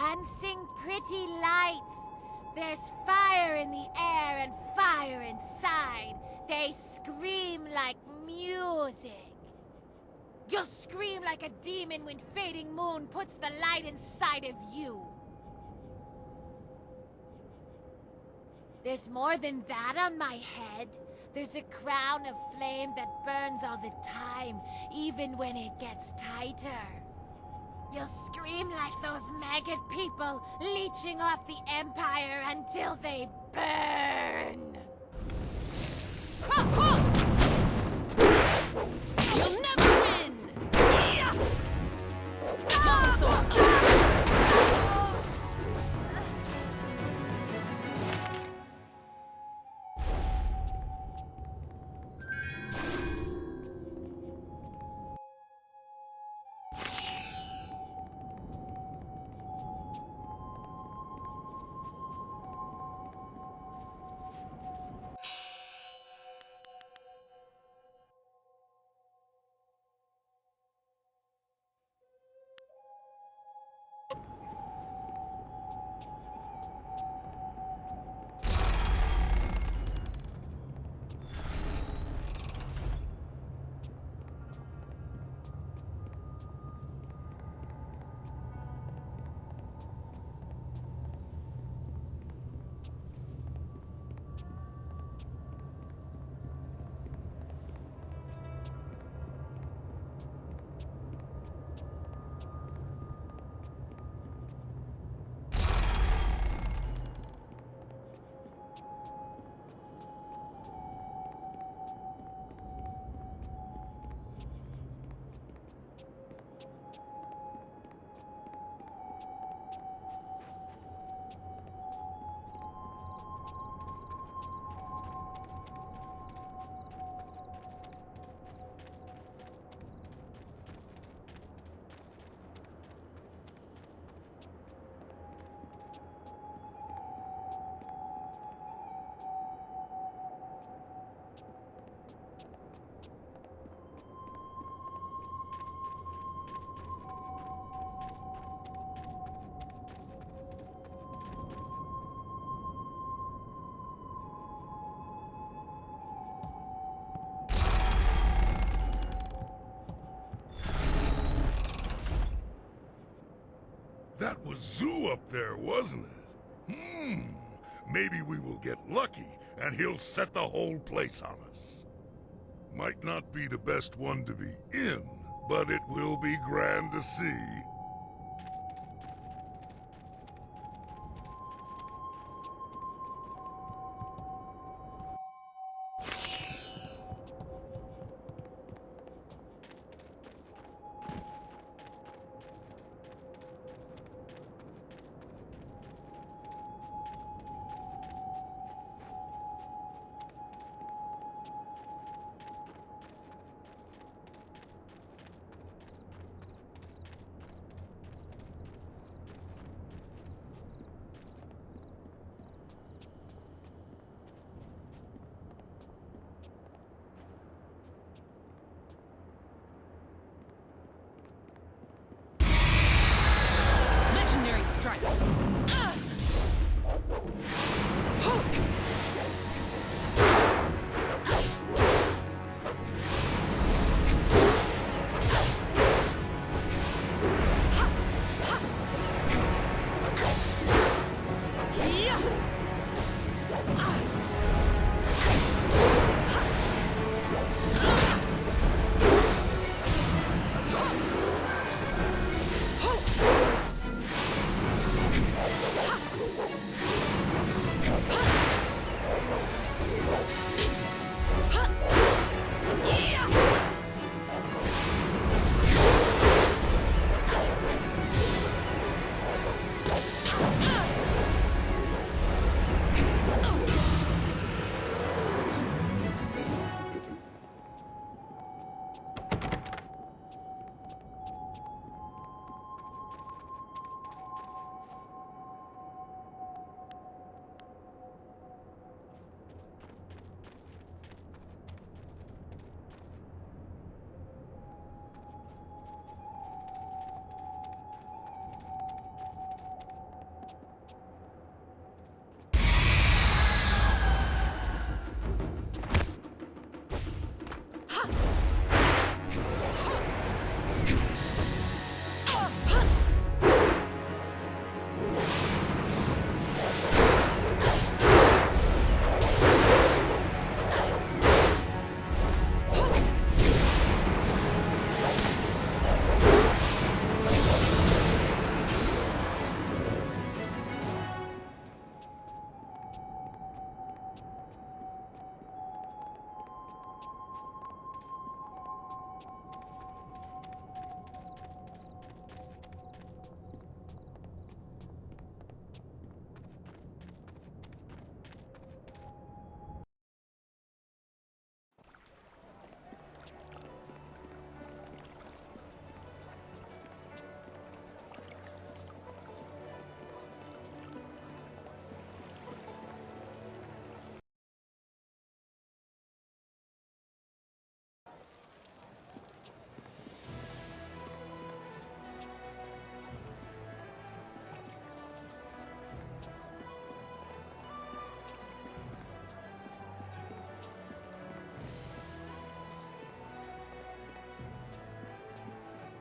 dancing pretty lights. There's fire in the air and fire inside. They scream like music. You'll scream like a demon when fading moon puts the light inside of you. There's more than that on my head. There's a crown of flame that burns all the time, even when it gets tighter. You'll scream like those maggot people leeching off the Empire until they burn. You'll never win! Dinosaur That was Zoo up there, wasn't it? Maybe we will get lucky, and he'll set the whole place on us. Might not be the best one to be in, but it will be grand to see.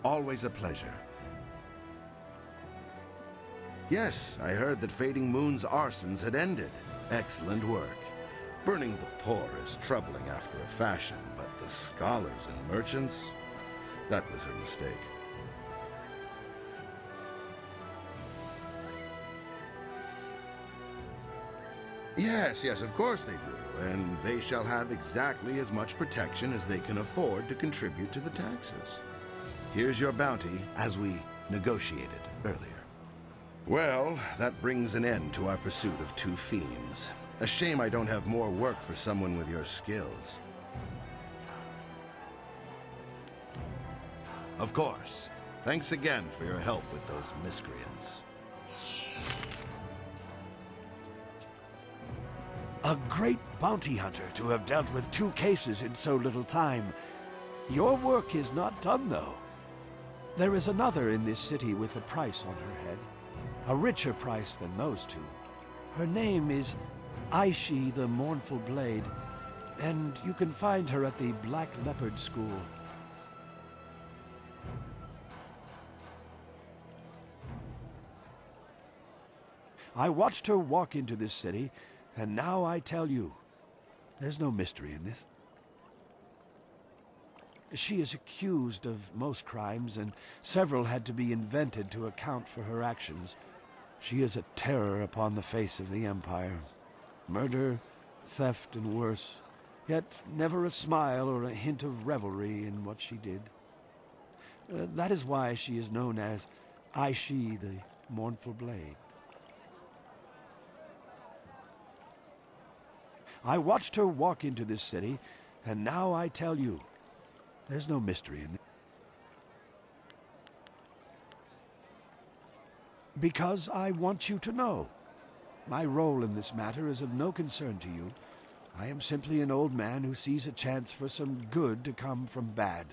Always a pleasure. Yes, I heard that Fading Moon's arsons had ended. Excellent work. Burning the poor is troubling after a fashion, but the scholars and merchants, that was her mistake. Yes, of course they do, and they shall have exactly as much protection as they can afford to contribute to the taxes. Here's your bounty, as we negotiated earlier. Well, that brings an end to our pursuit of two fiends. A shame I don't have more work for someone with your skills. Of course. Thanks again for your help with those miscreants. A great bounty hunter to have dealt with two cases in so little time. Your work is not done, though. There is another in this city with a price on her head. A richer price than those two. Her name is Aishi the Mournful Blade, and you can find her at the Black Leopard School. I watched her walk into this city, and now I tell you, there's no mystery in this. She is accused of most crimes, and several had to be invented to account for her actions. She is a terror upon the face of the Empire. Murder, theft, and worse, yet never a smile or a hint of revelry in what she did. That is why she is known as Aishi the Mournful Blade. I watched her walk into this city, and now I tell you, there's no mystery in this. Because I want you to know. My role in this matter is of no concern to you. I am simply an old man who sees a chance for some good to come from bad.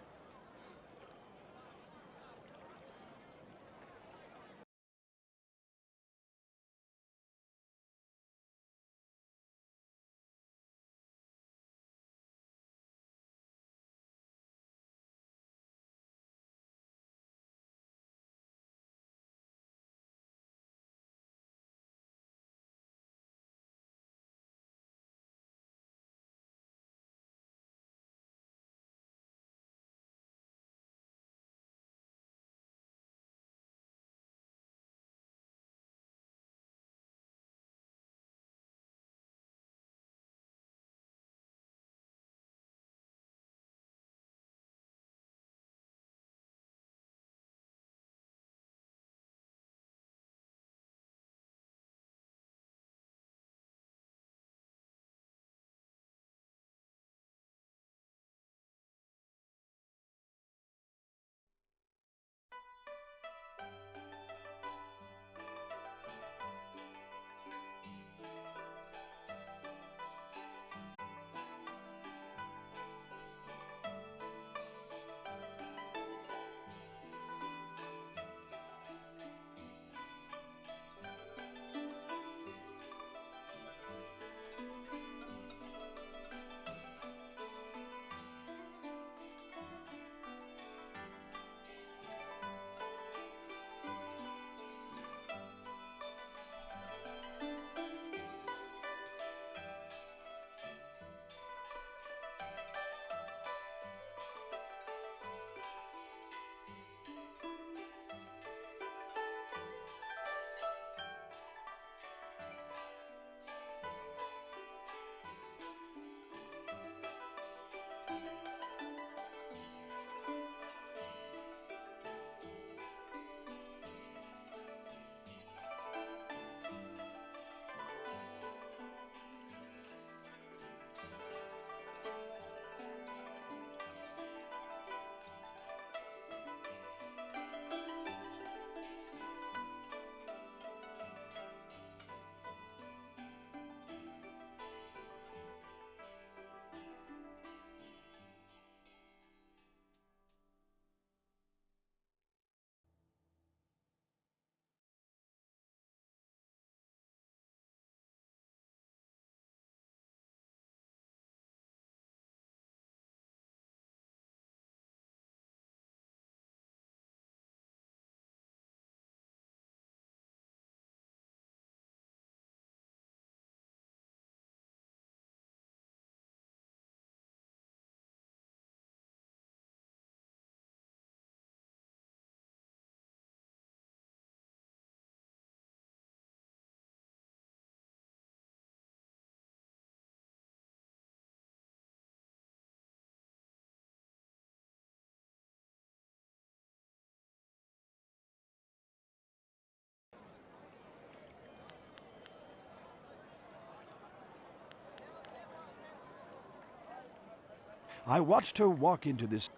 I watched her walk into this...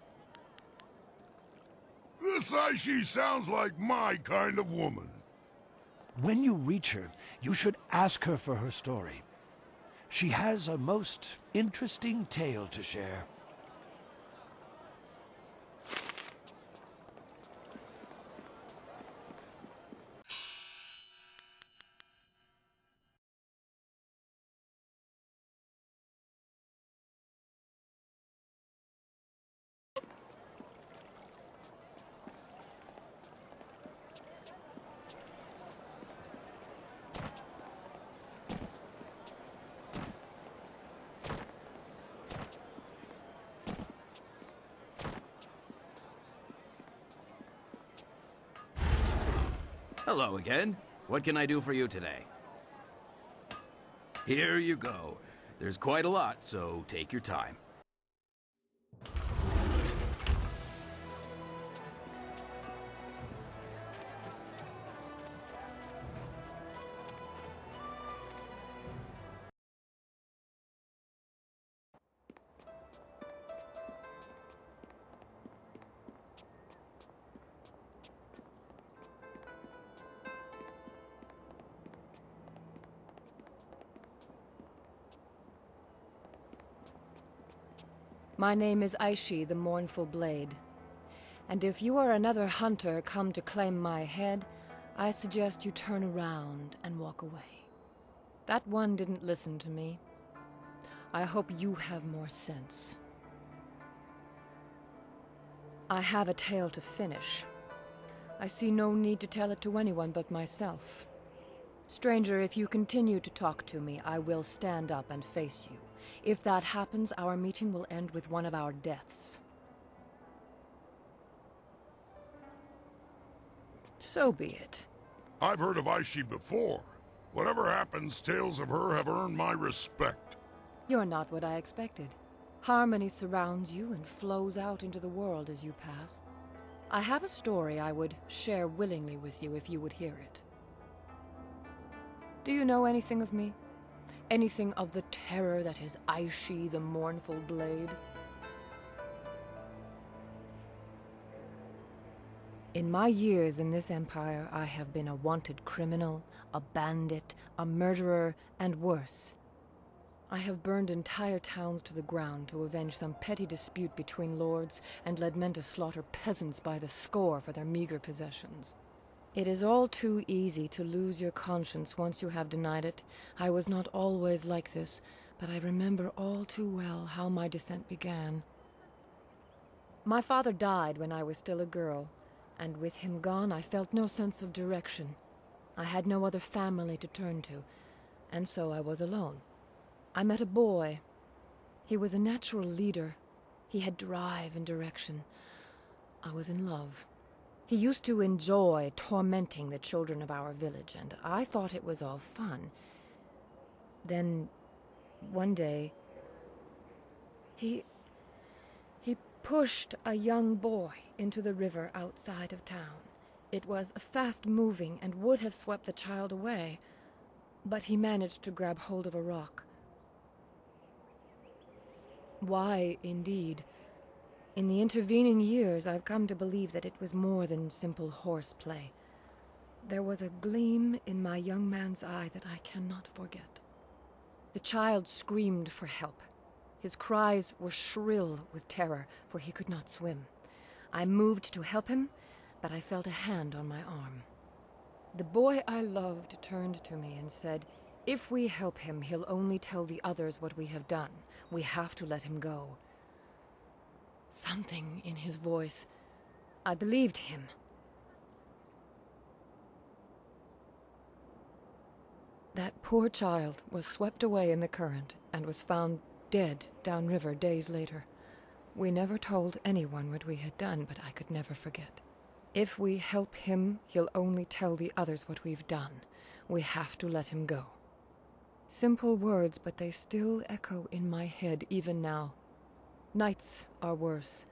This Aishi sounds like my kind of woman. When you reach her, you should ask her for her story. She has a most interesting tale to share. Hello again. What can I do for you today? Here you go. There's quite a lot, so take your time. My name is Aishi, the Mournful Blade. And if you are another hunter come to claim my head, I suggest you turn around and walk away. That one didn't listen to me. I hope you have more sense. I have a tale to finish. I see no need to tell it to anyone but myself. Stranger, if you continue to talk to me, I will stand up and face you. If that happens, our meeting will end with one of our deaths. So be it. I've heard of Aishi before. Whatever happens, tales of her have earned my respect. You're not what I expected. Harmony surrounds you and flows out into the world as you pass. I have a story I would share willingly with you if you would hear it. Do you know anything of me? Anything of the terror that is Aishi, the Mournful Blade? In my years in this empire, I have been a wanted criminal, a bandit, a murderer, and worse. I have burned entire towns to the ground to avenge some petty dispute between lords and led men to slaughter peasants by the score for their meager possessions. It is all too easy to lose your conscience once you have denied it. I was not always like this, but I remember all too well how my descent began. My father died when I was still a girl, and with him gone, I felt no sense of direction. I had no other family to turn to, and so I was alone. I met a boy. He was a natural leader. He had drive and direction. I was in love. He used to enjoy tormenting the children of our village, and I thought it was all fun. Then, one day, he pushed a young boy into the river outside of town. It was fast-moving and would have swept the child away, but he managed to grab hold of a rock. Why, indeed? In the intervening years, I've come to believe that it was more than simple horseplay. There was a gleam in my young man's eye that I cannot forget. The child screamed for help. His cries were shrill with terror, for he could not swim. I moved to help him, but I felt a hand on my arm. The boy I loved turned to me and said, "If we help him, he'll only tell the others what we have done. We have to let him go." Something in his voice. I believed him. That poor child was swept away in the current and was found dead downriver days later. We never told anyone what we had done, but I could never forget. If we help him, he'll only tell the others what we've done. We have to let him go. Simple words, but they still echo in my head even now. Nights are worse.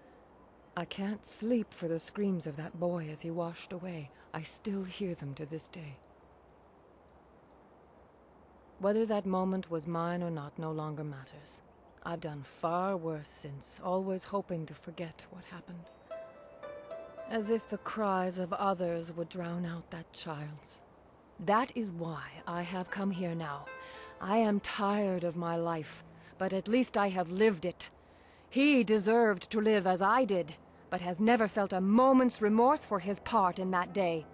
I can't sleep for the screams of that boy as he washed away. I still hear them to this day. Whether that moment was mine or not no longer matters. I've done far worse since, always hoping to forget what happened. As if the cries of others would drown out that child's. That is why I have come here now. I am tired of my life, but at least I have lived it. He deserved to live as I did, but has never felt a moment's remorse for his part in that day.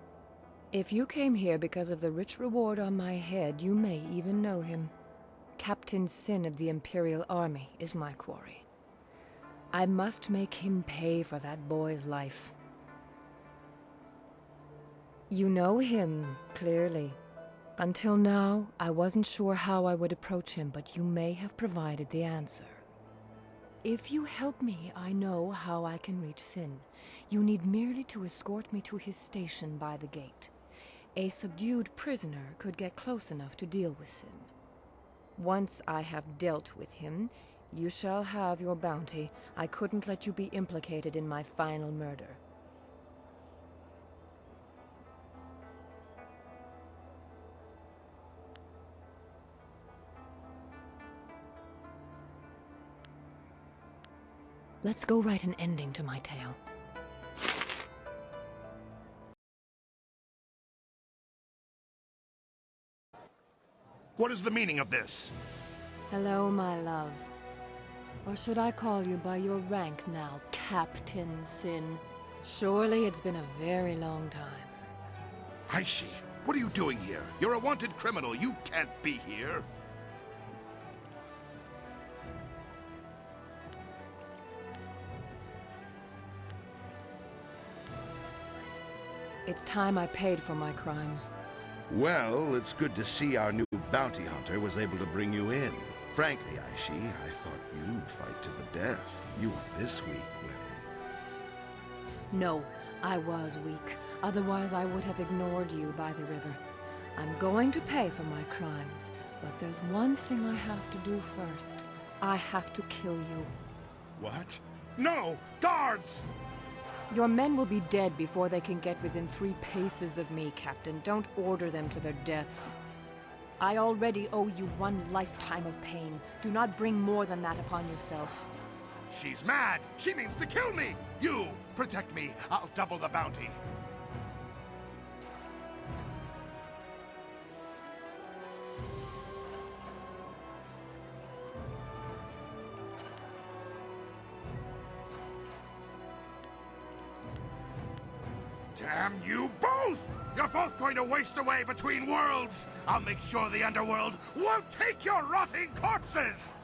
If you came here because of the rich reward on my head, you may even know him. Captain Sin of the Imperial Army is my quarry. I must make him pay for that boy's life. You know him, clearly. Until now, I wasn't sure how I would approach him, but you may have provided the answer. If you help me, I know how I can reach Sin. You need merely to escort me to his station by the gate. A subdued prisoner could get close enough to deal with Sin. Once I have dealt with him, you shall have your bounty. I couldn't let you be implicated in my final murder. Let's go write an ending to my tale. What is the meaning of this? Hello, my love. Or should I call you by your rank now, Captain Sin? Surely it's been a very long time. Aishi, what are you doing here? You're a wanted criminal. You can't be here. It's time I paid for my crimes. Well, it's good to see our new bounty hunter was able to bring you in. Frankly, Aishi, I thought you'd fight to the death. You are this weak, No, I was weak. Otherwise, I would have ignored you by the river. I'm going to pay for my crimes, but there's one thing I have to do first. I have to kill you. What? No! Guards! Your men will be dead before they can get within 3 paces of me, Captain. Don't order them to their deaths. I already owe you 1 lifetime of pain. Do not bring more than that upon yourself. She's mad! She means to kill me! You! Protect me! I'll double the bounty! Damn you both! You're both going to waste away between worlds! I'll make sure the underworld won't take your rotting corpses!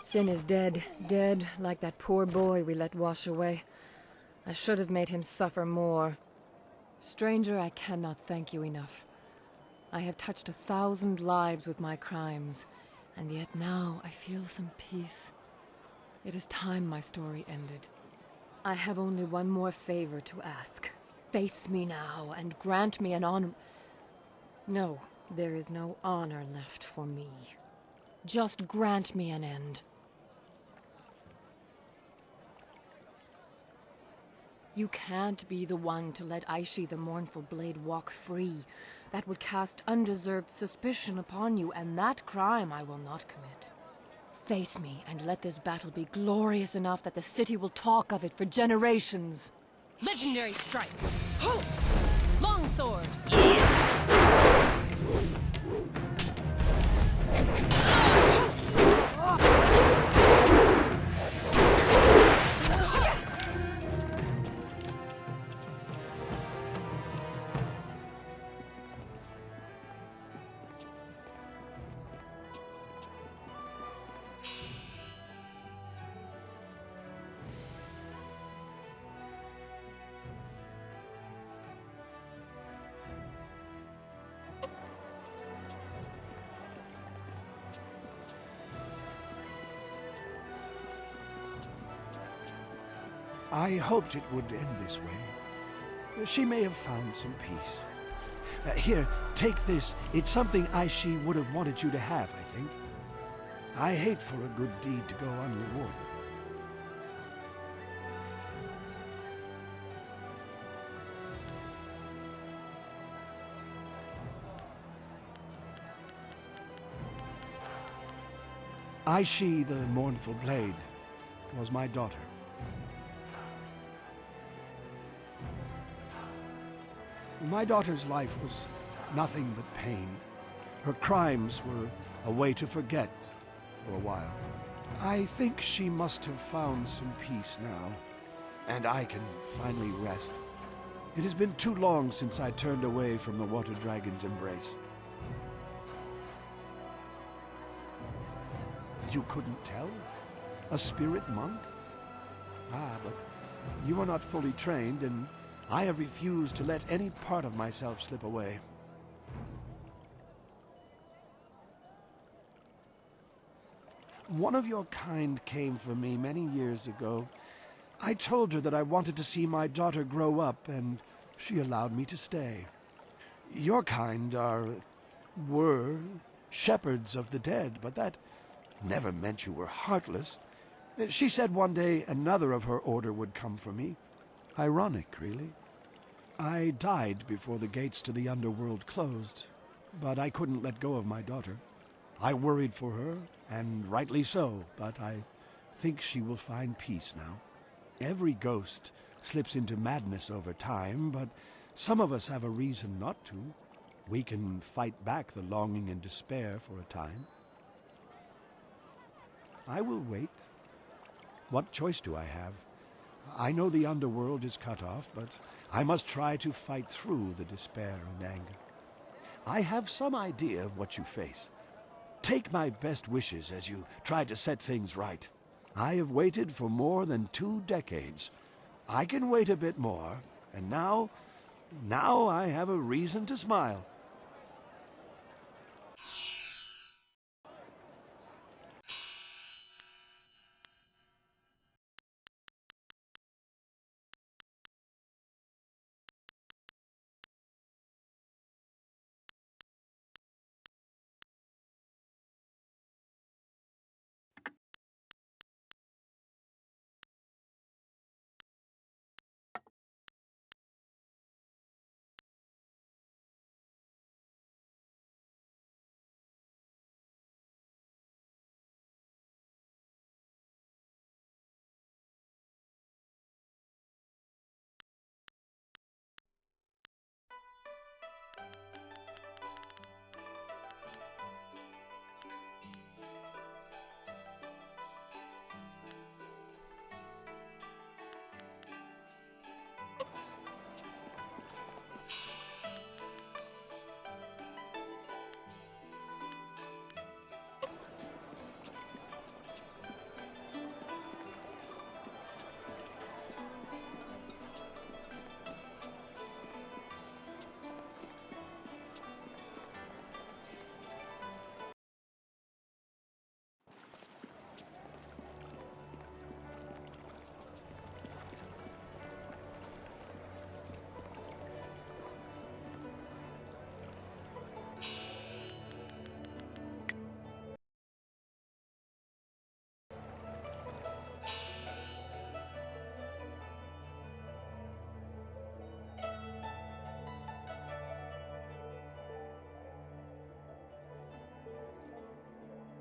Sin is dead. Dead like that poor boy we let wash away. I should have made him suffer more. Stranger, I cannot thank you enough. I have touched 1,000 lives with my crimes, and yet now I feel some peace. It is time my story ended. I have only one more favor to ask. Face me now and grant me an honor. No, there is no honor left for me. Just grant me an end. You can't be the one to let Aishi the Mournful Blade walk free. That would cast undeserved suspicion upon you, and that crime I will not commit. Face me, and let this battle be glorious enough that the city will talk of it for generations. Legendary strike. Longsword. I hoped it would end this way. She may have found some peace. Here, take this. It's something Aishi would have wanted you to have, I think. I hate for a good deed to go unrewarded. Aishi, the mournful blade, was my daughter. My daughter's life was nothing but pain. Her crimes were a way to forget for a while. I think she must have found some peace now, and I can finally rest. It has been too long since I turned away from the Water Dragon's embrace. You couldn't tell? A spirit monk? Ah, but you are not fully trained, and I have refused to let any part of myself slip away. One of your kind came for me many years ago. I told her that I wanted to see my daughter grow up, and she allowed me to stay. Your kind were shepherds of the dead, but that never meant you were heartless. She said one day another of her order would come for me. Ironic, really. I died before the gates to the underworld closed, but I couldn't let go of my daughter. I worried for her, and rightly so, but I think she will find peace now. Every ghost slips into madness over time, but some of us have a reason not to. We can fight back the longing and despair for a time. I will wait. What choice do I have? I know the underworld is cut off, but I must try to fight through the despair and anger. I have some idea of what you face. Take my best wishes as you try to set things right. I have waited for more than 2 decades. I can wait a bit more, and now I have a reason to smile.